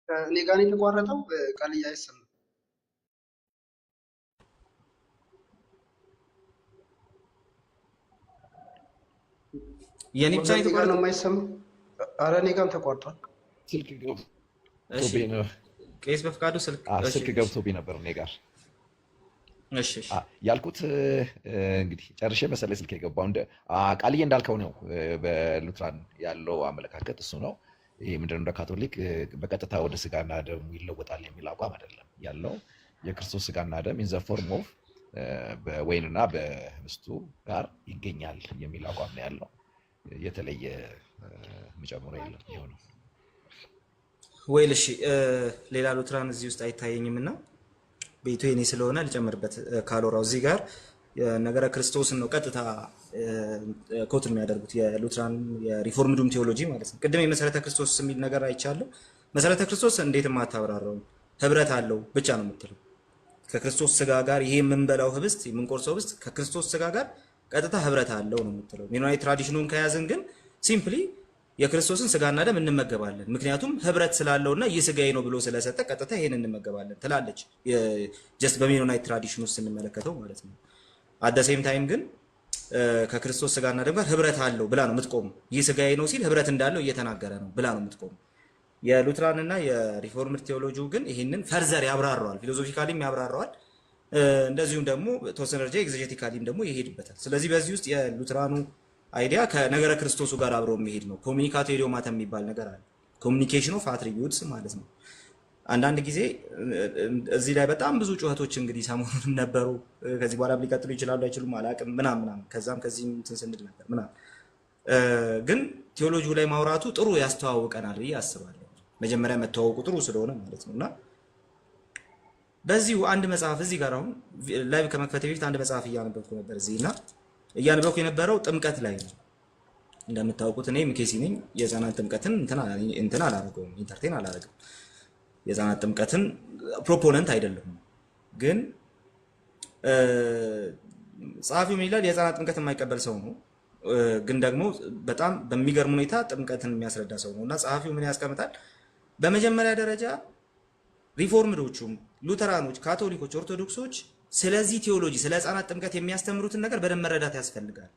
እኔ ጋር ነው የተቋረጠው። ቃልዬ አይሰማም። የኔ ብቻ ወገኔ ጋር ነው የማይሰማው? ኧረ እኔ ጋርም ተቋርጧል። ስልክ እሺ፣ ቄስ በፍቃዱ ስልክ ገብቶብኝ ነበር እኔ ጋር። እሺ ያልኩት እንግዲህ ጨርሼ መሰለኝ ስልክ የገባው። ቃልዬ እንዳልከው ነው። በሉትራን ያለው አመለካከት እሱ ነው። ይሄ ምንድነው እንደ ካቶሊክ በቀጥታ ወደ ስጋና ደም ይለወጣል የሚል አቋም አይደለም ያለው። የክርስቶስ ስጋና ደም ኢን ዘ ፎርም ኦፍ በወይንና በህብስቱ ጋር ይገኛል የሚል አቋም ነው ያለው። የተለየ የሚጨምረው የለም። ይሆነው ወይል እሺ፣ ሌላ ሉትራን እዚህ ውስጥ አይታየኝም እና ቤቱ የኔ ስለሆነ ልጨምርበት። ካሎራው እዚህ ጋር ነገረ ክርስቶስን ነው ቀጥታ ኮት የሚያደርጉት የሉትራን የሪፎርምዱም ቴዎሎጂ ማለት ነው። ቅድም የመሰረተ ክርስቶስ የሚል ነገር አይቻለሁ። መሰረተ ክርስቶስ እንዴት ማታብራራው ህብረት አለው ብቻ ነው የምትለው። ከክርስቶስ ስጋ ጋር ይሄ የምንበላው ህብስት የምንቆርሰው ህብስት ከክርስቶስ ስጋ ጋር ቀጥታ ህብረት አለው ነው የምትለው። ሜኖናይት ትራዲሽኑን ከያዝን ግን ሲምፕሊ የክርስቶስን ስጋና ደም እንመገባለን፣ ምክንያቱም ህብረት ስላለውና ይህ ስጋዬ ነው ብሎ ስለሰጠ ቀጥታ ይሄን እንመገባለን ትላለች። ጀስት በሜኖናይት ትራዲሽን ውስጥ ስንመለከተው ማለት ነው። አት ሴም ታይም ግን ከክርስቶስ ስጋና ደም ጋር ህብረት አለው ብላ ነው የምትቆሙ። ይህ ስጋዬ ነው ሲል ህብረት እንዳለው እየተናገረ ነው ብላ ነው የምትቆሙ። የሉትራንና የሪፎርምድ ቴዎሎጂ ግን ይህንን ፈርዘር ያብራረዋል፣ ፊሎዞፊካሊም ያብራረዋል፣ እንደዚሁም ደግሞ ተወሰነ ደረጃ ኤግዜጀቲካሊም ደግሞ ይሄድበታል። ስለዚህ በዚህ ውስጥ የሉትራኑ አይዲያ ከነገረ ክርስቶሱ ጋር አብሮ የሚሄድ ነው። ኮሚኒካቶ ኢዲዮማታ የሚባል ነገር አለ። ኮሚኒኬሽን ኦፍ አትሪቢዩትስ ማለት ነው። አንዳንድ ጊዜ እዚህ ላይ በጣም ብዙ ጩኸቶች እንግዲህ ሰሞኑንም ነበሩ። ከዚህ በኋላ ሊቀጥሉ ይችላሉ አይችሉም አላውቅም፣ ምናምን ከዛም ከዚህም እንትን ስንል ነበር ምናምን። ግን ቴዎሎጂው ላይ ማውራቱ ጥሩ ያስተዋውቀናል ብዬ አስባለሁ። መጀመሪያ መተዋወቁ ጥሩ ስለሆነ ማለት ነው። እና በዚሁ አንድ መጽሐፍ እዚህ ጋር አሁን ላይቭ ከመክፈቴ በፊት አንድ መጽሐፍ እያነበብኩ ነበር እዚህ እና እያነበብኩ የነበረው ጥምቀት ላይ ነው። እንደምታውቁት እኔ ምኬሲ ነኝ። የህፃናት ጥምቀትን እንትን አላደረገውም፣ ኢንተርቴን አላደረገም። የህፃናት ጥምቀትን ፕሮፖነንት አይደለም። ግን ጸሐፊው ምን ይላል? የህፃናት ጥምቀት የማይቀበል ሰው ነው፣ ግን ደግሞ በጣም በሚገርም ሁኔታ ጥምቀትን የሚያስረዳ ሰው ነው። እና ጸሐፊው ምን ያስቀምጣል? በመጀመሪያ ደረጃ ሪፎርምዶቹም፣ ሉተራኖች፣ ካቶሊኮች፣ ኦርቶዶክሶች ስለዚህ ቴዎሎጂ ስለ ህፃናት ጥምቀት የሚያስተምሩትን ነገር በደንብ መረዳት ያስፈልጋል።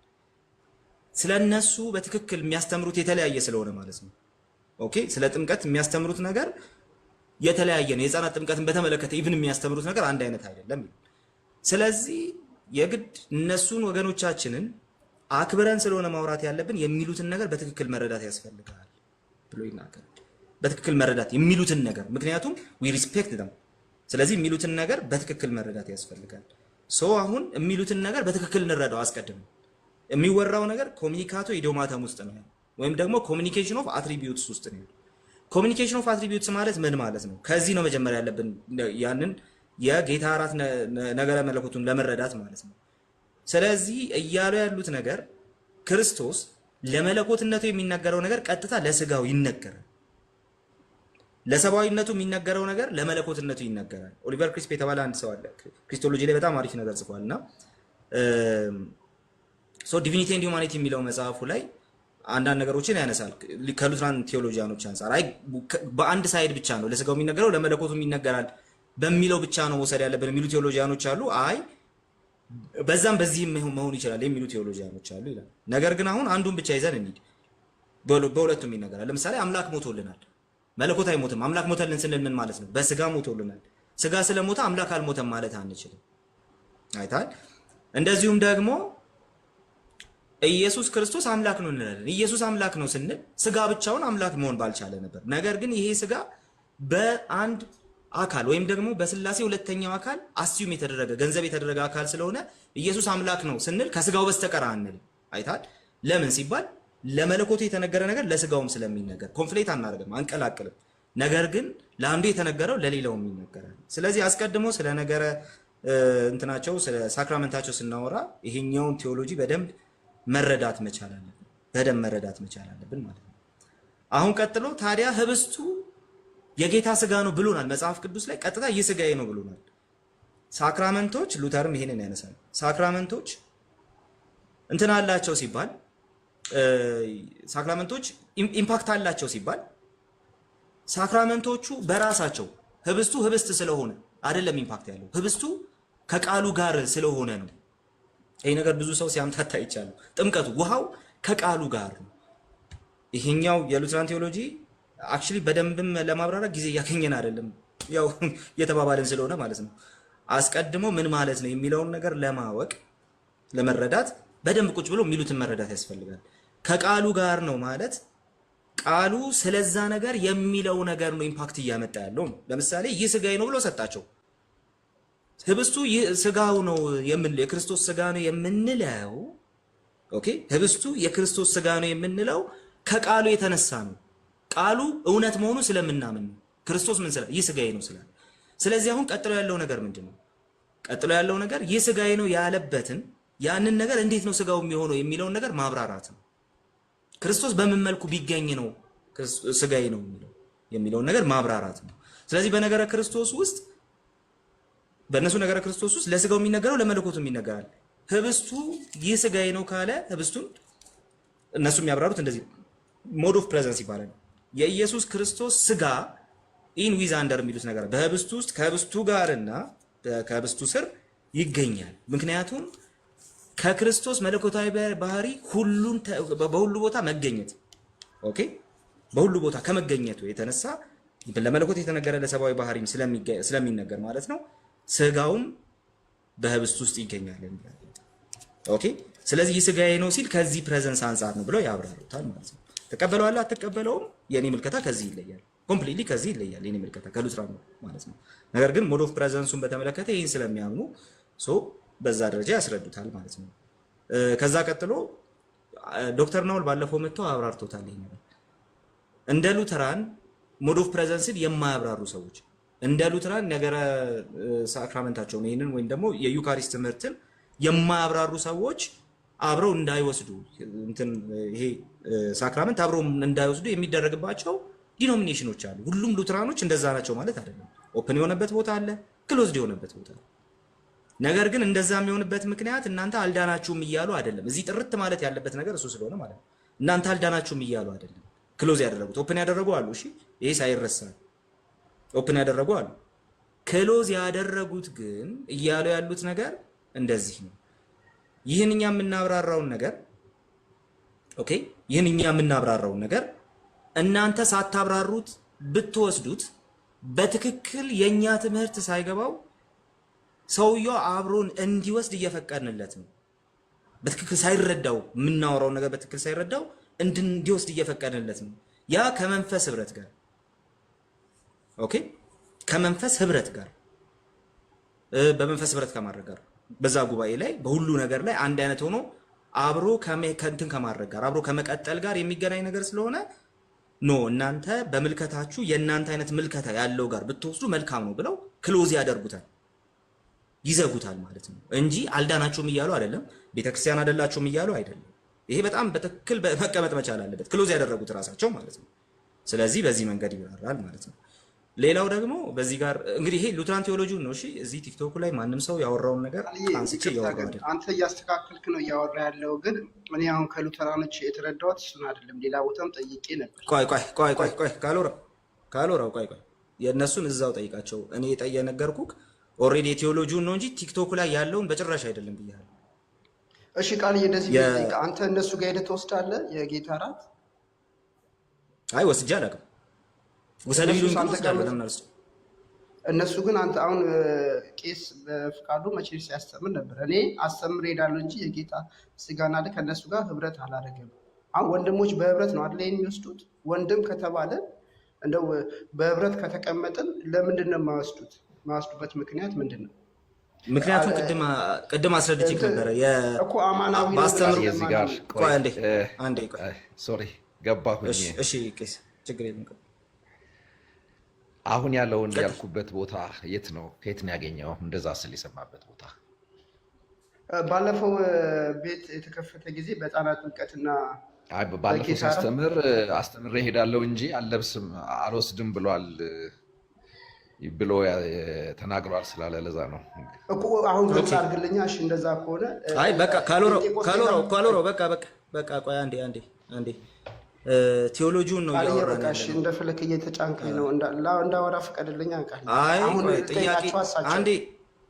ስለነሱ በትክክል የሚያስተምሩት የተለያየ ስለሆነ ማለት ነው። ኦኬ፣ ስለ ጥምቀት የሚያስተምሩት ነገር የተለያየ ነው። የህፃናት ጥምቀትን በተመለከተ ኢቭን የሚያስተምሩት ነገር አንድ አይነት አይደለም። ስለዚህ የግድ እነሱን ወገኖቻችንን አክብረን ስለሆነ ማውራት ያለብን የሚሉትን ነገር በትክክል መረዳት ያስፈልጋል ብሎ ይናገራል። በትክክል መረዳት የሚሉትን ነገር፣ ምክንያቱም ዊ ሪስፔክት them። ስለዚህ የሚሉትን ነገር በትክክል መረዳት ያስፈልጋል። አሁን የሚሉትን ነገር በትክክል እንረዳው። አስቀድመን የሚወራው ነገር ኮሚኒካቶ ኢዲዮማተም ውስጥ ነው፣ ወይም ደግሞ ኮሚኒኬሽን ኦፍ አትሪቢዩትስ ውስጥ ነው። ኮሚኒኬሽን ኦፍ አትሪቢዩትስ ማለት ምን ማለት ነው? ከዚህ ነው መጀመሪያ ያለብን ያንን የጌታ እራት ነገረ መለኮቱን ለመረዳት ማለት ነው። ስለዚህ እያሉ ያሉት ነገር ክርስቶስ ለመለኮትነቱ የሚነገረው ነገር ቀጥታ ለስጋው ይነገራል። ለሰብአዊነቱ የሚነገረው ነገር ለመለኮትነቱ ይነገራል። ኦሊቨር ክሪስፕ የተባለ አንድ ሰው አለ፣ ክሪስቶሎጂ ላይ በጣም አሪፍ ነገር ጽፏል። እና ዲቪኒቲ ኤንድ ሂውማኒቲ የሚለው መጽሐፉ ላይ አንዳንድ ነገሮችን ያነሳል ከሉትራን ቴዎሎጂያኖች አንጻር። አይ በአንድ ሳይድ ብቻ ነው ለስጋው የሚነገረው ለመለኮቱም ይነገራል በሚለው ብቻ ነው መውሰድ ያለብን የሚሉ ቴዎሎጂያኖች አሉ። አይ በዛም በዚህም መሆን ይችላል የሚሉ ቴዎሎጂያኖች አሉ ይላል። ነገር ግን አሁን አንዱን ብቻ ይዘን እንሂድ፣ በሁለቱም ይነገራል። ለምሳሌ አምላክ ሞቶልናል፣ መለኮት አይሞትም። አምላክ ሞተልን ስንል ምን ማለት ነው? በስጋ ሞቶልናል። ስጋ ስለሞተ አምላክ አልሞተም ማለት አንችልም። አይታል። እንደዚሁም ደግሞ ኢየሱስ ክርስቶስ አምላክ ነው እንላለን። ኢየሱስ አምላክ ነው ስንል ስጋ ብቻውን አምላክ መሆን ባልቻለ ነበር። ነገር ግን ይሄ ስጋ በአንድ አካል ወይም ደግሞ በስላሴ ሁለተኛው አካል አስዩም የተደረገ ገንዘብ የተደረገ አካል ስለሆነ ኢየሱስ አምላክ ነው ስንል ከስጋው በስተቀር አንልም። አይታል። ለምን ሲባል ለመለኮቱ የተነገረ ነገር ለስጋውም ስለሚነገር ኮንፍሌት አናደርግም፣ አንቀላቅልም። ነገር ግን ለአንዱ የተነገረው ለሌላውም ይነገራል። ስለዚህ አስቀድሞ ስለ ነገረ እንትናቸው ስለ ሳክራመንታቸው ስናወራ ይሄኛውን ቴዎሎጂ በደንብ መረዳት መቻል አለብን፣ በደንብ መረዳት መቻል አለብን ማለት ነው። አሁን ቀጥሎ ታዲያ ህብስቱ የጌታ ስጋ ነው ብሎናል መጽሐፍ ቅዱስ ላይ ቀጥታ ይህ ስጋዬ ነው ብሎናል። ሳክራመንቶች ሉተርም ይሄንን ያነሳል። ሳክራመንቶች እንትን አላቸው ሲባል ሳክራመንቶች ኢምፓክት አላቸው ሲባል ሳክራመንቶቹ በራሳቸው ህብስቱ ህብስት ስለሆነ አይደለም ኢምፓክት ያለው ህብስቱ ከቃሉ ጋር ስለሆነ ነው። ይሄ ነገር ብዙ ሰው ሲያምታታ ይቻላል። ጥምቀቱ ውሃው ከቃሉ ጋር ነው። ይሄኛው የሉትራን ቴዎሎጂ አክቹሊ በደንብም ለማብራራት ጊዜ ያገኘን አይደለም፣ ያው የተባባልን ስለሆነ ማለት ነው። አስቀድሞ ምን ማለት ነው የሚለውን ነገር ለማወቅ ለመረዳት በደንብ ቁጭ ብሎ የሚሉትን መረዳት ያስፈልጋል። ከቃሉ ጋር ነው ማለት ቃሉ ስለዛ ነገር የሚለው ነገር ነው ኢምፓክት እያመጣ ያለው። ለምሳሌ ይህ ስጋዬ ነው ብሎ ሰጣቸው። ህብስቱ ይህ ስጋው ነው የምንለው የክርስቶስ ስጋ ነው የምንለው ኦኬ፣ ህብስቱ የክርስቶስ ስጋ ነው የምንለው ከቃሉ የተነሳ ነው። ቃሉ እውነት መሆኑ ስለምናምን ነው። ክርስቶስ ምን ስለ ይህ ስጋዬ ነው ስላለ። ስለዚህ አሁን ቀጥሎ ያለው ነገር ምንድነው? ቀጥሎ ያለው ነገር ይህ ስጋዬ ነው ያለበትን ያንን ነገር እንዴት ነው ስጋው የሚሆነው የሚለውን ነገር ማብራራት ነው። ክርስቶስ በምን መልኩ ቢገኝ ነው ስጋዬ ነው የሚለውን ነገር ማብራራት ነው። ስለዚህ በነገረ ክርስቶስ ውስጥ በእነሱ ነገረ ክርስቶስ ውስጥ ለስጋው የሚነገረው ለመለኮቱም ይነገራል። ህብስቱ ይህ ስጋዬ ነው ካለ ህብስቱን እነሱ የሚያብራሩት እንደዚህ ሞድ ኦፍ ፕሬዘንስ ይባላል። የኢየሱስ ክርስቶስ ስጋ ኢን ዊዝ አንደር የሚሉት ነገር በህብስቱ ውስጥ ከህብስቱ ጋርና ከህብስቱ ስር ይገኛል። ምክንያቱም ከክርስቶስ መለኮታዊ ባህሪ ሁሉን በሁሉ ቦታ መገኘት ኦኬ፣ በሁሉ ቦታ ከመገኘቱ የተነሳ ለመለኮት የተነገረ ለሰብአዊ ባህሪም ስለሚነገር ማለት ነው ስጋውም በህብስቱ ውስጥ ይገኛል የሚላል ኦኬ። ስለዚህ ስጋዬ ነው ሲል ከዚህ ፕሬዘንስ አንፃር ነው ብለው ያብራሩታል ማለት ነው። ተቀበለዋለህ አትቀበለውም የኔ ምልከታ ከዚህ ይለያል፣ ኮምፕሊትሊ ከዚህ ይለያል የኔ ምልከታ ከሉትራን ማለት ነው። ነገር ግን ሞድ ኦፍ ፕሬዘንሱን በተመለከተ ይህን ስለሚያምኑ በዛ ደረጃ ያስረዱታል ማለት ነው። ከዛ ቀጥሎ ዶክተር ናውል ባለፈው መጥቶ አብራርቶታል። ይሄ ነገር እንደ ሉተራን ሞድ ኦፍ ፕሬዘንስን የማያብራሩ ሰዎች እንደ ሉተራን ነገረ ሳክራመንታቸውን ይሄንን ወይም ደግሞ የዩካሪስት ትምህርትን የማያብራሩ ሰዎች አብረው እንዳይወስዱ እንትን ይሄ ሳክራመንት አብረው እንዳይወስዱ የሚደረግባቸው ዲኖሚኔሽኖች አሉ። ሁሉም ሉተራኖች እንደዛ ናቸው ማለት አይደለም። ኦፕን የሆነበት ቦታ አለ፣ ክሎዝድ የሆነበት ቦታ አለ። ነገር ግን እንደዛ የሚሆንበት ምክንያት እናንተ አልዳናችሁም እያሉ አይደለም። እዚህ ጥርት ማለት ያለበት ነገር እሱ ስለሆነ ማለት ነው። እናንተ አልዳናችሁም እያሉ አይደለም። ክሎዝ ያደረጉት ኦፕን ያደረጉ አሉ። እሺ ይሄ ሳይረሳ ኦፕን ያደረጉ አሉ። ክሎዝ ያደረጉት ግን እያሉ ያሉት ነገር እንደዚህ ነው። ይህን እኛ የምናብራራውን ነገር ኦኬ፣ ይህን እኛ የምናብራራውን ነገር እናንተ ሳታብራሩት ብትወስዱት በትክክል የኛ ትምህርት ሳይገባው ሰውየው አብሮን እንዲወስድ እየፈቀድንለት ነው። በትክክል ሳይረዳው የምናወራው ነገር በትክክል ሳይረዳው እንዲወስድ እየፈቀድንለት ነው። ያ ከመንፈስ ህብረት ጋር ኦኬ፣ ከመንፈስ ህብረት ጋር በመንፈስ ህብረት ከማድረግ ጋር በዛ ጉባኤ ላይ በሁሉ ነገር ላይ አንድ አይነት ሆኖ አብሮ ከእንትን ከማድረግ ጋር አብሮ ከመቀጠል ጋር የሚገናኝ ነገር ስለሆነ ኖ እናንተ በምልከታችሁ የእናንተ አይነት ምልከታ ያለው ጋር ብትወስዱ መልካም ነው ብለው ክሎዝ ያደርጉታል፣ ይዘጉታል ማለት ነው እንጂ አልዳናችሁም እያሉ አይደለም፣ ቤተክርስቲያን አይደላችሁም እያሉ አይደለም። ይሄ በጣም በትክክል መቀመጥ መቻል አለበት፣ ክሎዝ ያደረጉት ራሳቸው ማለት ነው። ስለዚህ በዚህ መንገድ ይብራራል ማለት ነው። ሌላው ደግሞ በዚህ ጋር እንግዲህ ይሄ ሉትራን ቴዎሎጂውን ነው። እሺ እዚህ ቲክቶክ ላይ ማንም ሰው ያወራውን ነገር አንስቼ ያወራው አይደለም። አንተ እያስተካከልክ ነው እያወራ ያለው፣ ግን እኔ አሁን ከሉተራኖች የተረዳሁት እሱን አይደለም። ሌላ ቦታም ጠይቄ ነበር። ቆይ ካልወራው ቆይ የእነሱን እዛው ጠይቃቸው። እኔ የነገርኩህ ኦልሬዲ የቴዎሎጂውን ነው እንጂ ቲክቶክ ላይ ያለውን በጭራሽ አይደለም ብያለሁ። እሺ ቃልዬ እንደዚህ ጠይቃ። አንተ እነሱ ጋር ሄደህ ትወስዳለህ የጌታ እራት? አይ ወስጄ አላውቅም። ወሰደ ቢሉኝ እነሱ ግን አንተ አሁን ቄስ በፍቃዱ መቼም ሲያስተምር ነበር። እኔ አስተምር ሄዳለሁ እንጂ የጌታ ስጋና ደም ከእነሱ ጋር ህብረት አላደረገም። አሁን ወንድሞች በህብረት ነው አይደል የሚወስዱት? ወንድም ከተባለ እንደው በህብረት ከተቀመጥን ለምንድን ነው የማይወስዱት? የማይወስዱበት ምክንያት ምንድን ነው? ምክንያቱም ቅድም አስረድቼክ ነበረ እኮ አማናዊ ባስተምር የዚህ ጋር ቆይ አንዴ ሶሪ ገባሁኝ። እሺ ቄስ ችግር የለም። አሁን ያለውን ያልኩበት ቦታ የት ነው? ከየት ነው ያገኘው? እንደዛ ስል የሰማበት ቦታ ባለፈው ቤት የተከፈተ ጊዜ በህፃናት ጥምቀትና ባለፈው አስተምሬ ሄዳለሁ እንጂ አልለብስም አልወስድም ብሏል ብሎ ተናግሯል ስላለ ለዛ ነው እኮ አሁን ግልጽ አድርግልኛ። እሺ እንደዛ ከሆነ አይ በቃ ካሎሮ በቃ ቆይ አንዴ ቴዎሎጂውን ነው ያወራን። እሺ እንደ ፍልክ እየተጫንከኝ ነው እንዳወራ ፍቀድልኛ። ቃል አይ ቆይ ጥያቄ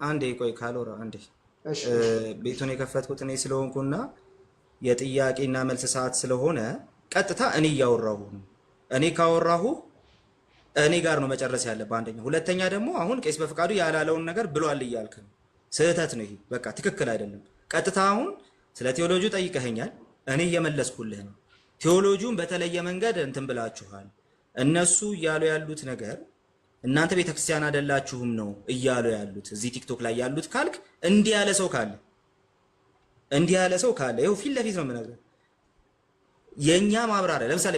አንዴ ቆይ ካሎሮ አንዴ ቤቱን የከፈትኩት እኔ ስለሆንኩና የጥያቄና መልስ ሰዓት ስለሆነ ቀጥታ እኔ እያወራሁ ነው። እኔ ካወራሁ እኔ ጋር ነው መጨረስ ያለብህ። አንደኛ፣ ሁለተኛ ደግሞ አሁን ቄስ በፍቃዱ ያላለውን ነገር ብሏል እያልክ ነው። ስህተት ነው ይሄ። በቃ ትክክል አይደለም። ቀጥታ አሁን ስለ ቴዎሎጂው ጠይቀኸኛል፣ እኔ እየመለስኩልህ ነው። ቴዎሎጂውን በተለየ መንገድ እንትን ብላችኋል። እነሱ እያሉ ያሉት ነገር እናንተ ቤተክርስቲያን አይደላችሁም ነው እያሉ ያሉት እዚህ ቲክቶክ ላይ ያሉት ካልክ እንዲህ ያለ ሰው ካለ ይኸው ፊት ለፊት ነው የምነግርህ። የኛ ማብራሪያ ለምሳሌ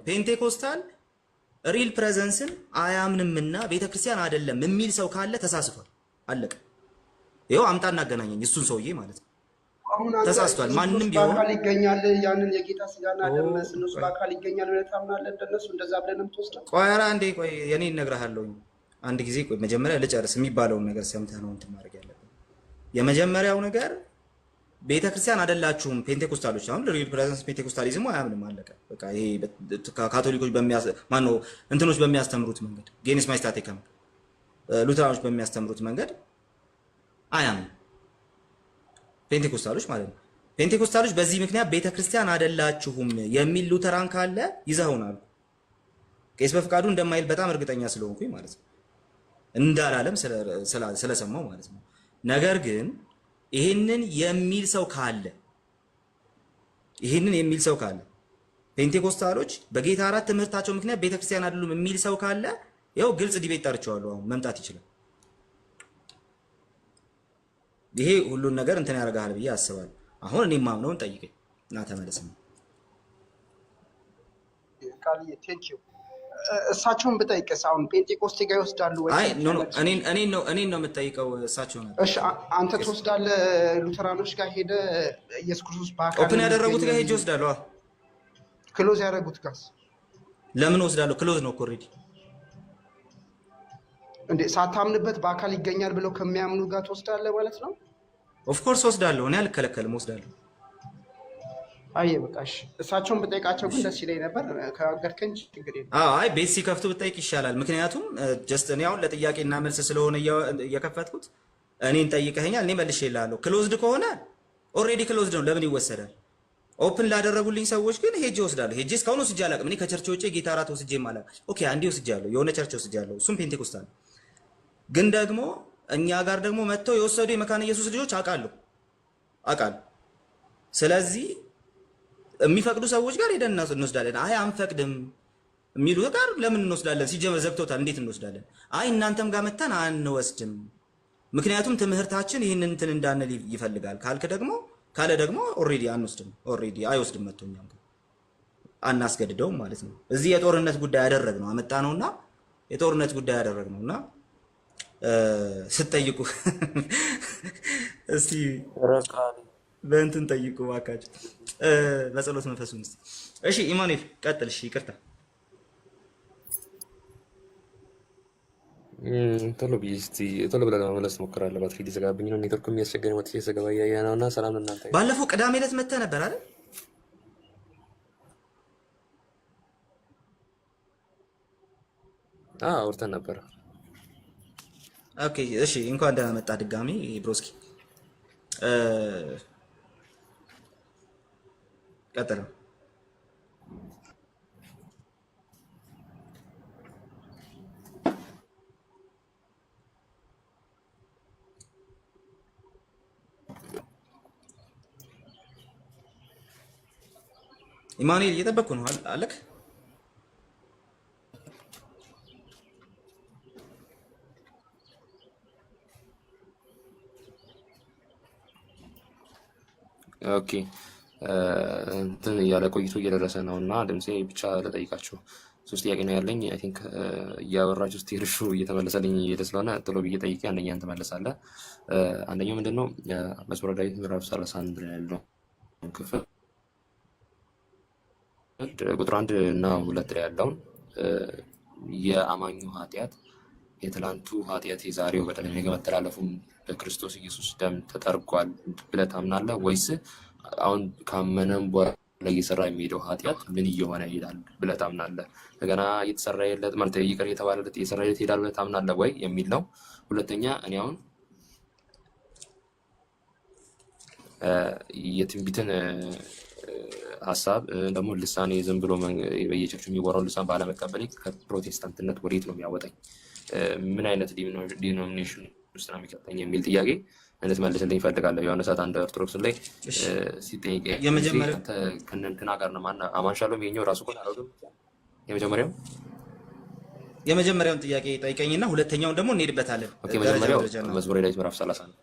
ፔንቴኮስታል ሪል ፕሬዘንስን አያምንምና ቤተክርስቲያን አይደለም የሚል ሰው ካለ ተሳስቷል። አለቀ። ይኸው አምጣ እናገናኘኝ እሱን ሰውዬ ማለት ነው። ተሳስቷል። ማንንም ቢሆን በአካል ይገኛል። ያንን የጌታ ስጋና ደም እነሱ በአካል ይገኛል ብለህ ታምናለህ? እንደነሱ እንደዛ ብለህ ነው የምትወስደው? ቆይ ኧረ አንዴ ቆይ የኔ እነግርሃለሁ። አንድ ጊዜ ቆይ መጀመሪያ ልጨርስ። የሚባለውን ነገር ሰምተህ ነው እንትን ማድረግ ያለብህ። የመጀመሪያው ነገር ቤተክርስቲያን አይደላችሁም ፔንቴኮስታሎች። አሁን ሪል ፕሬዘንስ ፔንቴኮስታሊዝሙ አያምንም። አለቀ በቃ። ይሄ ካቶሊኮች እንትኖች በሚያስተምሩት መንገድ ጌኒስ ማይስታቴከም ሉተራኖች በሚያስተምሩት መንገድ አያምንም ፔንቴኮስታሎች ማለት ነው። ፔንቴኮስታሎች በዚህ ምክንያት ቤተክርስቲያን አይደላችሁም የሚል ሉተራን ካለ ይዘውናል። ቄስ በፍቃዱ እንደማይል በጣም እርግጠኛ ስለሆንኩኝ ማለት ነው፣ እንዳላለም ስለሰማው ማለት ነው። ነገር ግን ይሄንን የሚል ሰው ካለ ፔንቴኮስታሎች በጌታ አራት ትምህርታቸው ምክንያት ቤተክርስቲያን አይደሉም የሚል ሰው ካለ ያው ግልጽ ዲቤት ጠርቼዋለሁ። አሁን መምጣት ይችላል። ይሄ ሁሉን ነገር እንትን ያደርጋል ብዬ አስባለሁ። አሁን እኔ ማምነውን ጠይቀኝ እና ተመለስ ነው። ቃልዬ ቴንክ ዩ። እሳቸውን ብጠይቅስ አሁን ፔንቴኮስቴ ጋር ይወስዳሉ ወይ? አይ ኖ እኔን ነው የምጠይቀው። እሳቸውን እሺ አንተ ትወስዳለህ? ሉተራኖች ጋር ሄደ ኢየሱስ ክርስቶስ በአካል ኦፕን ያደረጉት ጋር ሄጄ ወስዳለሁ። ክሎዝ ያደረጉት ጋር ለምን ወስዳለሁ? ክሎዝ ነው ኦልሬዲ። እንዴ ሳታምንበት በአካል ይገኛል ብለው ከሚያምኑ ጋር ትወስዳለህ ማለት ነው? ኦፍ ኮርስ ወስዳለሁ። እኔ አልከለከልም፣ ወስዳለሁ። አይ በቃሽ። እሳቸውን ብጠይቃቸው ግን ደስ ይለኝ ነበር። ከአገርከኝ ችግር የለም። አይ ቤት ሲከፍቱ ብጠይቅ ይሻላል። ምክንያቱም ጀስት እኔ አሁን ለጥያቄና መልስ ስለሆነ እየከፈትኩት እኔን ጠይቀኸኛል፣ እኔ መልሼልሃለሁ። ክሎዝድ ከሆነ ኦልሬዲ ክሎዝድ ነው፣ ለምን ይወሰዳል? ኦፕን ላደረጉልኝ ሰዎች ግን ሄጄ ወስዳለሁ። ሄጄ እስካሁን ወስጄ አላውቅም። እኔ ከቸርች ውጪ ጌታ እራት ወስጄ ማለት ኦኬ፣ አንዴ ወስጃለሁ፣ የሆነ ቸርች ወስጃለሁ፣ እሱም ፔንቴኮስታል። ግን ደግሞ እኛ ጋር ደግሞ መጥተው የወሰዱ የመካነ ኢየሱስ ልጆች አውቃለሁ። ስለዚህ የሚፈቅዱ ሰዎች ጋር ሄደን እንወስዳለን። አይ አንፈቅድም የሚሉ ጋር ለምን እንወስዳለን? ሲጀመር ዘግቶታል። እንዴት እንወስዳለን? አይ እናንተም ጋር መተን አንወስድም፣ ምክንያቱም ትምህርታችን ይህንን እንትን እንዳንል ይፈልጋል ካለ ደግሞ ኦልሬዲ አንወስድም። ኦልሬዲ አይወስድም፣ መጥቶ እኛም ጋር አናስገድደውም ማለት ነው። እዚህ የጦርነት ጉዳይ ያደረግነው አመጣነውና የጦርነት ጉዳይ ያደረግነውና ስትጠይቁ እስቲ በእንትን ጠይቁ እባካችሁ፣ በጸሎት መንፈሱን እስቲ። እሺ ኢማኑኤል ቀጥል። እሺ ይቅርታ ቶሎ ብለህ ለመመለስ እሞክራለሁ። ባትሪ ሊዘጋብኝ ነው፣ ኔትወርክ የሚያስቸግረኝ ወጥቼ ስገባ እያየህ ነው። እና ሰላም ለእናንተ። ባለፈው ቅዳሜ ዕለት መተህ ነበር አይደል? አውርተን ነበር። ኦኬ እሺ፣ እንኳን ደህና መጣ ድጋሚ ብሮስኪ። ቀጥለው። ኢማኑኤል እየጠበቅኩ ነው አለክ። ኦኬ እንትን እያለ ቆይቶ እየደረሰ ነው እና ድምፄ ብቻ ልጠይቃችሁ። 3 ጥያቄ ነው ያለኝ። አይ ቲንክ እያወራችሁ ስትሄዱ እየተመለሰልኝ እየሄደ ስለሆነ ቶሎ ብዬ ጠይቄ አንደኛን ትመለሳለህ። አንደኛው ምንድን ነው መዝሙረ ዳዊት ምዕራፍ 31 ላይ ያለው ክፍል ቁጥር 1 እና 2 ላይ ያለውን የአማኙ ኃጢአት የትላንቱ ኃጢአት የዛሬው በደል ነገ መተላለፉን በክርስቶስ ኢየሱስ ደም ተጠርጓል ብለህ ታምናለህ ወይስ አሁን ካመነም በኋላ እየሰራ የሚሄደው ኃጢአት ምን እየሆነ ይሄዳል ብለህ ታምናለህ? እንደገና እየተሰራየለት ማለት ይቅር እየተባለለት እየሰራየለት ይሄዳል ብለህ ታምናለህ ወይ የሚል ነው። ሁለተኛ እኔ አሁን የትንቢትን ሀሳብ ደግሞ ልሳኔ ዝም ብሎ በየቸርቹ የሚወራው ልሳን ባለመቀበሌ ከፕሮቴስታንትነት ወዴት ነው የሚያወጣኝ? ምን አይነት ዲኖሚኔሽን ውስጥ ነው የሚከተኝ የሚል ጥያቄ እንድትመልስልኝ እፈልጋለሁ። የሆነ ሰዓት አንድ ኦርቶዶክስ ላይ ሲጠይቅ ከእንትና ጋር ነው አማንሻለሁ ይኸኛው ራሱ ግን አላውቅም። የመጀመሪያውን ጥያቄ ጠይቀኝና ሁለተኛውን ደግሞ እንሄድበታለን። መጀመሪያው መዝሙረ ዳዊት ምዕራፍ 30 ነው።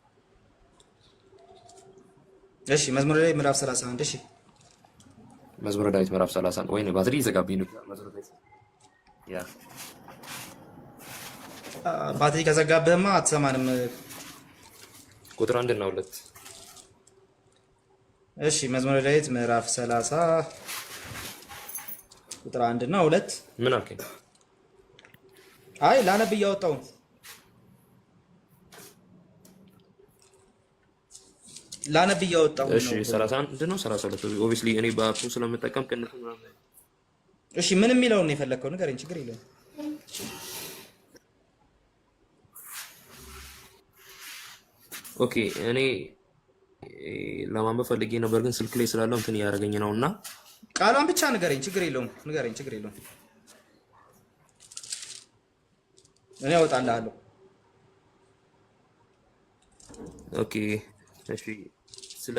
እሺ መዝሙረ ዳዊት ምዕራፍ 31 እሺ መዝሙረ ዳዊት ምዕራፍ 30 ወይ ነው ባትሪ ይዘጋብኝ ነው መዝሙረ ዳዊት ያ ባትሪ ከዘጋብህማ አትሰማንም። ቁጥር 1 እና 2 እሺ መዝሙረ ዳዊት ምዕራፍ 30 ቁጥር 1 እና 2 ምን አልከኝ? አይ ላነብ እያወጣው እሺ 31 ነው 32 ኦብቪስሊ እኔ በአፑ ስለምጠቀም ቅንፍ ምናምን። እሺ ምን የሚለውን ነው የፈለከው? ንገረኝ፣ ችግር የለውም። ኦኬ እኔ ለማንበብ ፈልጌ ነበር ግን ስልክ ላይ ስላለው እንትን እያደረገኝ ነው እና ቃሏን ብቻ ንገረኝ፣ ችግር የለውም። እኔ አወጣልሃለሁ። ኦኬ እሺ ስለ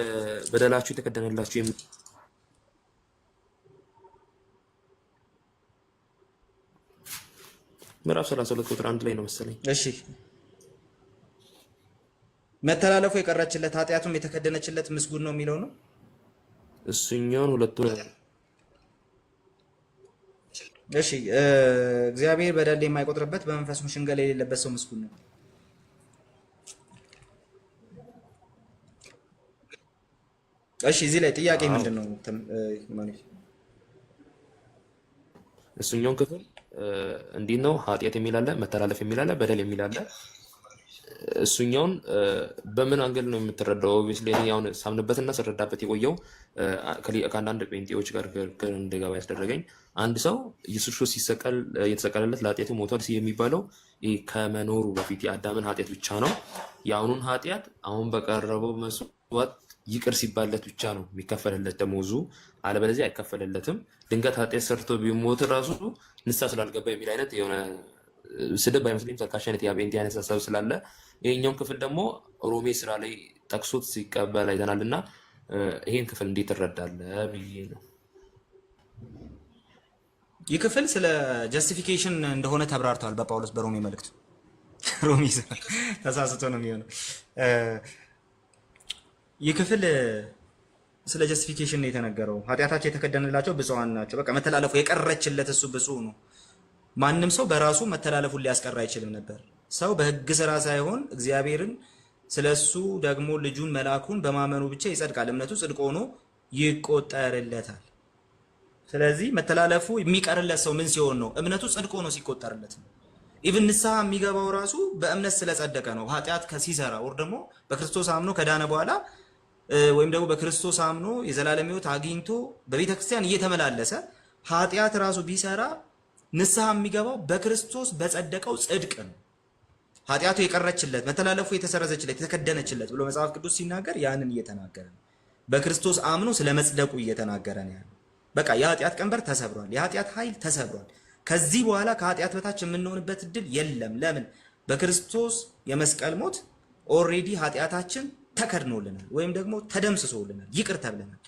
በደላችሁ የተከደነላችሁ ምዕራፍ 32 ቁጥር 1 ላይ ነው መሰለኝ። እሺ መተላለፉ የቀረችለት ኃጢአቱም የተከደነችለት ምስጉን ነው የሚለው ነው። እሱኛውን ሁለቱን እሺ እግዚአብሔር በደል የማይቆጥርበት በመንፈሱም ሽንገላ የሌለበት ሰው ምስጉን ነው። እሺ እዚህ ላይ ጥያቄ ምንድን ነው? እሱኛውን ክፍል እንዲህ ነው ኃጢአት የሚል አለ፣ መተላለፍ የሚል አለ፣ በደል የሚል አለ። እሱኛውን በምን አንገል ነው የምትረዳው? ኦብቪስሊ እኔ አሁን ሳምንበትና ስረዳበት የቆየው ከአንዳንድ ጴንጤዎች ጋር እንደገባ ያስደረገኝ አንድ ሰው ኢየሱስ ክርስቶስ ሲሰቀል የተሰቀለለት ለኃጢአቱ ሞቷል የሚባለው ከመኖሩ በፊት የአዳምን ኃጢአት ብቻ ነው። የአሁኑን ኃጢአት አሁን በቀረበው መስዋዕት ይቅር ሲባለት ብቻ ነው የሚከፈልለት ደሞዙ፣ አለበለዚያ አይከፈልለትም። ድንገት ኃጢአት ሰርቶ ቢሞት ራሱ ንስሐ ስላልገባ የሚል አይነት የሆነ ስድብ አይመስለኝም ተልካሽ አይነት የጴንጤ አይነት ሀሳብ ስላለ ይሄኛውን ክፍል ደግሞ ሮሜ ስራ ላይ ጠቅሶት ሲቀበል አይተናል እና ይሄን ክፍል እንዴት ትረዳለህ ብዬ ነው። ይህ ክፍል ስለ ጀስቲፊኬሽን እንደሆነ ተብራርተዋል በጳውሎስ በሮሜ መልእክት። ሮሜ ተሳስቶ ነው የሚሆነው። ይህ ክፍል ስለ ጀስቲፊኬሽን ነው የተነገረው። ኃጢአታቸው የተከደነላቸው ብፁዓን ናቸው። በቃ መተላለፉ የቀረችለት እሱ ብፁዕ ነው። ማንም ሰው በራሱ መተላለፉን ሊያስቀር አይችልም ነበር። ሰው በሕግ ስራ ሳይሆን እግዚአብሔርን ስለሱ ደግሞ ልጁን መልአኩን በማመኑ ብቻ ይጸድቃል። እምነቱ ጽድቅ ሆኖ ይቆጠርለታል። ስለዚህ መተላለፉ የሚቀርለት ሰው ምን ሲሆን ነው? እምነቱ ጽድቅ ሆኖ ሲቆጠርለት ነው። ኢቭን ንስሐ የሚገባው ራሱ በእምነት ስለጸደቀ ነው። ኃጢአት ሲሰራ ወር ደግሞ በክርስቶስ አምኖ ከዳነ በኋላ ወይም ደግሞ በክርስቶስ አምኖ የዘላለም ሕይወት አግኝቶ በቤተክርስቲያን እየተመላለሰ ኃጢአት ራሱ ቢሰራ ንስሐ የሚገባው በክርስቶስ በጸደቀው ጽድቅ ነው። ኃጢአቱ የቀረችለት መተላለፉ የተሰረዘችለት የተከደነችለት ብሎ መጽሐፍ ቅዱስ ሲናገር ያንን እየተናገረ ነው። በክርስቶስ አምኖ ስለ መጽደቁ እየተናገረ ነው ያለው። በቃ የኃጢአት ቀንበር ተሰብሯል። የኃጢአት ኃይል ተሰብሯል። ከዚህ በኋላ ከኃጢአት በታች የምንሆንበት እድል የለም። ለምን? በክርስቶስ የመስቀል ሞት ኦልሬዲ ኃጢአታችን ተከድኖልናል ወይም ደግሞ ተደምስሶልናል፣ ይቅር ተብለናል።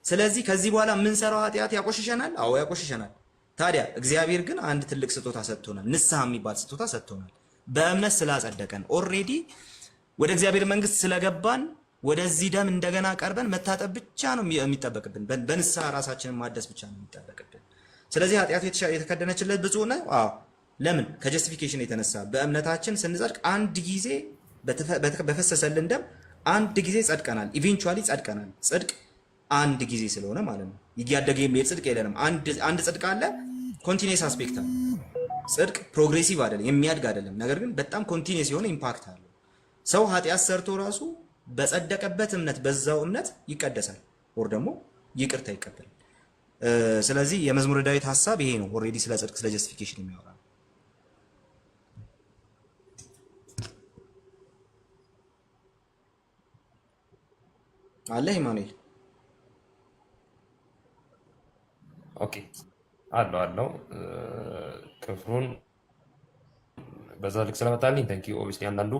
ስለዚህ ከዚህ በኋላ የምንሰራው ኃጢአት ያቆሽሸናል? አዎ ያቆሽሸናል። ታዲያ እግዚአብሔር ግን አንድ ትልቅ ስጦታ ሰጥቶናል። ንስሐ የሚባል ስጦታ ሰጥቶናል። በእምነት ስላጸደቀን ኦልሬዲ ወደ እግዚአብሔር መንግስት ስለገባን ወደዚህ ደም እንደገና ቀርበን መታጠብ ብቻ ነው የሚጠበቅብን። በንስሐ ራሳችንን ማደስ ብቻ ነው የሚጠበቅብን። ስለዚህ ኃጢአቱ የተከደነችለት ብፁዕ ነው። አዎ ለምን? ከጀስቲፊኬሽን የተነሳ በእምነታችን ስንጸድቅ አንድ ጊዜ በፈሰሰልን ደም አንድ ጊዜ ጸድቀናል። ኢቬንቹዋሊ ጸድቀናል። ጽድቅ አንድ ጊዜ ስለሆነ ማለት ነው። እያደገ የሚሄድ ጽድቅ የለንም። አንድ ጽድቅ አለ፣ ኮንቲኒየስ አስፔክት አለ። ጽድቅ ፕሮግሬሲቭ አይደለም፣ የሚያድግ አይደለም። ነገር ግን በጣም ኮንቲኒየስ የሆነ ኢምፓክት አለው። ሰው ኃጢአት ሰርቶ ራሱ በጸደቀበት እምነት በዛው እምነት ይቀደሳል፣ ወር ደግሞ ይቅርታ ይቀበላል። ስለዚህ የመዝሙረ ዳዊት ሐሳብ ይሄ ነው። ኦልሬዲ ስለ ጽድቅ ስለ ጀስቲፊኬሽን የሚያወራ አለ። ኢማኑኤል ኦኬ አለው ክፍሉን በዛ ልክ ስለመጣልኝ ታንኪ ኦብቪስሊ አንዳንዱ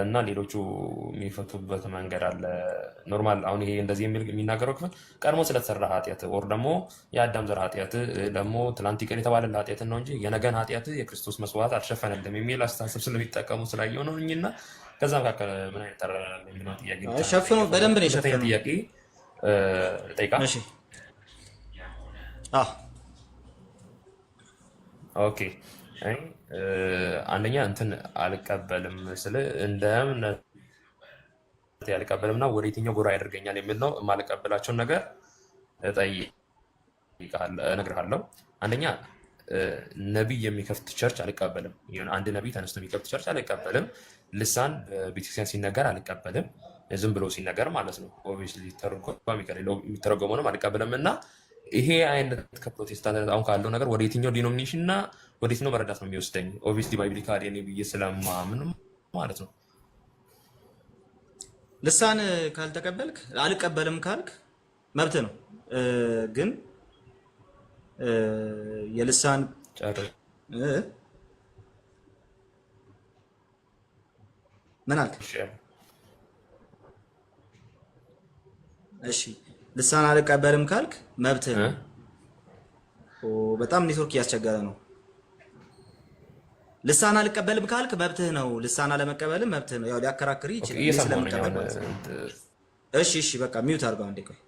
እና ሌሎቹ የሚፈቱበት መንገድ አለ። ኖርማል አሁን ይሄ እንደዚህ የሚናገረው ክፍል ቀድሞ ስለተሰራ ኃጢአት ወር ደግሞ የአዳም ዘር ኃጢአት ደግሞ ትላንት ይቅር የተባለልህ ኃጢአትን ነው እንጂ የነገን ኃጢአት የክርስቶስ መስዋዕት አልሸፈነልም የሚል አስተሳሰብ ስለሚጠቀሙ ስላየው ነው እኝና ከዛ መካከል ምን አይነት ተራራለ የሚለው ጥያቄ ሸፍኖ በደንብ ነው የሸፈነው። ጥያቄ ጠይቃ። እሺ ኦኬ አንደኛ እንትን አልቀበልም ስለ እንደ እምነት አልቀበልምና ወደ የትኛው ጎራ ያደርገኛል የሚል ነው። የማልቀበላቸውን ነገር እነግርሃለሁ። አንደኛ ነቢይ የሚከፍት ቸርች አልቀበልም። አንድ ነቢይ ተነስቶ የሚከፍት ቸርች አልቀበልም። ልሳን በቤተክርስቲያን ሲነገር አልቀበልም። ዝም ብሎ ሲነገር ማለት ነው። ኦብቪየስሊ የሚተረጎመውንም አልቀበልም እና ይሄ አይነት ከፕሮቴስታንት አሁን ካለው ነገር ወደ የትኛው ዲኖሚኔሽን እና ወደ የትኛው መረዳት ነው የሚወስደኝ? ኦብቪየስሊ ባይብሊካል የኔ ብዬ ስለማምን ማለት ነው። ልሳን ካልተቀበልክ አልቀበልም ካልክ መብት ነው። ግን የልሳን ምን አልክ? እሺ ልሳን አልቀበልም ካልክ መብትህ ነው። በጣም ኔትወርክ እያስቸገረ ነው። ልሳን አልቀበልም ካልክ መብትህ ነው። ልሳን አለመቀበልም መብትህ ነው። ያው ሊያከራክር ይችላል ስለምቀበል። እሺ በቃ ሚውት አድርገው አንዴ። ቆይ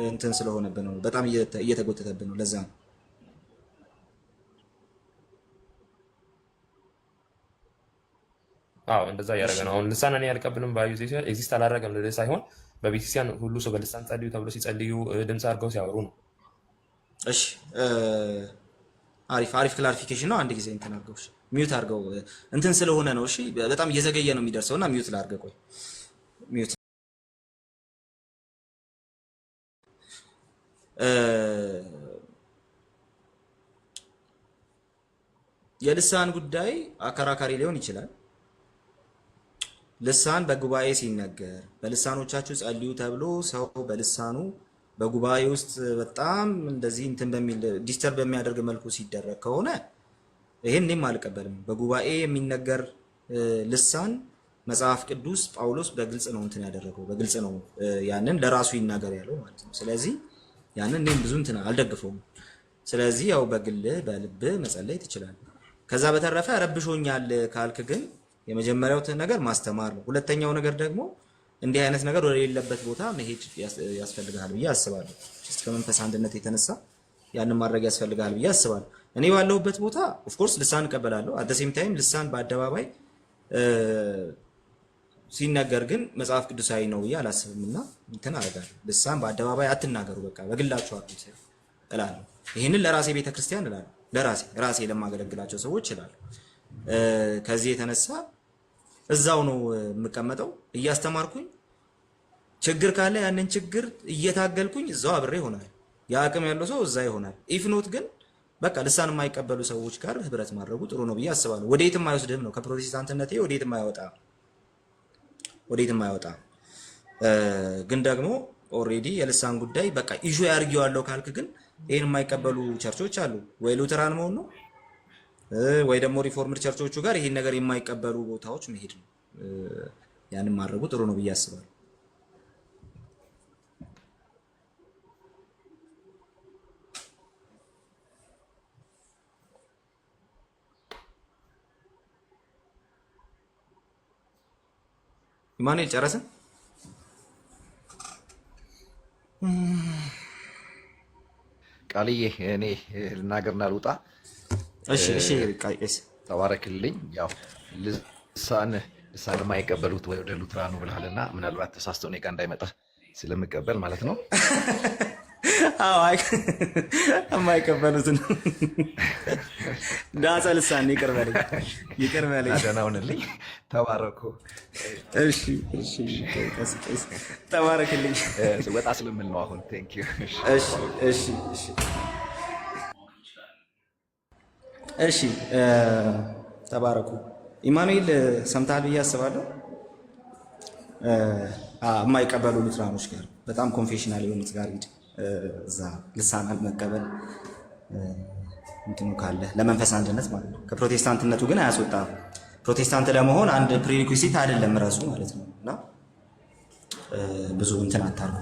እንትን ስለሆነብን ነው፣ በጣም እየተጎተተብን ነው። ለዛ ነው። አዎ እንደዛ እያደረገ ነው። አሁን ልሳን እኔ አልቀበልም ባዩ ኤግዚስት አላደረገም ልልህ ሳይሆን በቤተክርስቲያን ሁሉ ሰው በልሳን ጸልዩ ተብሎ ሲጸልዩ ድምፅ አድርገው ሲያወሩ ነው። እሺ አሪፍ ክላሪፊኬሽን ነው። አንድ ጊዜ እንትን አድርገው ሚውት አድርገው እንትን ስለሆነ ነው። እሺ በጣም እየዘገየ ነው የሚደርሰውና ሚውት ላድርገው። ቆይ ሚውት የልሳን ጉዳይ አከራካሪ ሊሆን ይችላል። ልሳን በጉባኤ ሲነገር በልሳኖቻችሁ ጸልዩ ተብሎ ሰው በልሳኑ በጉባኤ ውስጥ በጣም እንደዚህ እንትን በሚል ዲስተርብ በሚያደርግ መልኩ ሲደረግ ከሆነ ይሄን እኔም አልቀበልም። በጉባኤ የሚነገር ልሳን መጽሐፍ ቅዱስ ጳውሎስ በግልጽ ነው እንትን ያደረገው፣ በግልጽ ነው ያንን ለራሱ ይናገር ያለው ማለት ነው። ስለዚህ ያንን እኔም ብዙ እንትን አልደግፈውም። ስለዚህ ያው በግልህ በልብህ መጸለይ ትችላለህ። ከዛ በተረፈ ረብሾኛል ካልክ ግን የመጀመሪያው ነገር ማስተማር ነው። ሁለተኛው ነገር ደግሞ እንዲህ አይነት ነገር ወደሌለበት ቦታ መሄድ ያስፈልጋል ብዬ አስባለሁ። ከመንፈስ አንድነት የተነሳ ያንን ማድረግ ያስፈልጋል ብዬ አስባለሁ። እኔ ባለሁበት ቦታ ኦፍ ኮርስ ልሳን እቀበላለሁ። አት ዘ ሴም ታይም ልሳን በአደባባይ ሲነገር ግን መጽሐፍ ቅዱሳዊ ነው ብዬ አላስብም እና እንትን አደርጋለሁ። ልሳን በአደባባይ አትናገሩ፣ በቃ በግላችሁ አድርጉት እላለሁ። ይህንን ለራሴ ቤተክርስቲያን እላለሁ፣ ራሴ ለማገለግላቸው ሰዎች እላለሁ። ከዚህ የተነሳ እዛው ነው የምቀመጠው እያስተማርኩኝ። ችግር ካለ ያንን ችግር እየታገልኩኝ እዛው አብሬ ይሆናል። የአቅም ያለው ሰው እዛ ይሆናል። ኢፍኖት ግን በቃ ልሳን የማይቀበሉ ሰዎች ጋር ህብረት ማድረጉ ጥሩ ነው ብዬ አስባለሁ። ወዴትም አይወስድህም ነው። ከፕሮቴስታንትነቴ ወዴትም አይወጣም። ግን ደግሞ ኦልሬዲ የልሳን ጉዳይ በቃ ኢሹ ያርጊዋለሁ ካልክ ግን ይሄን የማይቀበሉ ቸርቾች አሉ። ወይ ሉተራን መሆን ነው ወይ ደግሞ ሪፎርምድ ቸርቾቹ ጋር ይሄን ነገር የማይቀበሉ ቦታዎች መሄድ ነው። ያንን ማድረጉ ጥሩ ነው ብዬ አስባለሁ። ኢማኑኤል ጨረሰ? ቃልዬ እኔ ልናገርና ልውጣ። እሺ እሺ ቃይስ ተባረክልኝ። ያው ልሳን የማይቀበሉት ወደ ሉትራኑ ብልሃልና ምናልባት ተሳስተው እኔ ጋር እንዳይመጣ ስለምቀበል ማለት ነው። አዎ የማይቀበሉትን ዳጸ ልሳን ይቅር በለኝ ደህና ሁንልኝ። ተባረኩ። እሺ ተባረክልኝ። ወጣ ስለምል ነው አሁን። ቴንክ ዩ። እሺ ተባረኩ። ኢማኑኤል ሰምተሃል ብዬ አስባለሁ። የማይቀበሉ ሉትራኖች ጋር በጣም ኮንፌሽናል የሆኑት ጋር ሂድ። እዛ ልሳን አልመቀበል እንትኑ ካለ ለመንፈስ አንድነት ማለት ነው። ከፕሮቴስታንትነቱ ግን አያስወጣም። ፕሮቴስታንት ለመሆን አንድ ፕሪሪኩሲት አይደለም ራሱ ማለት ነው። እና ብዙ እንትን አታርጉ።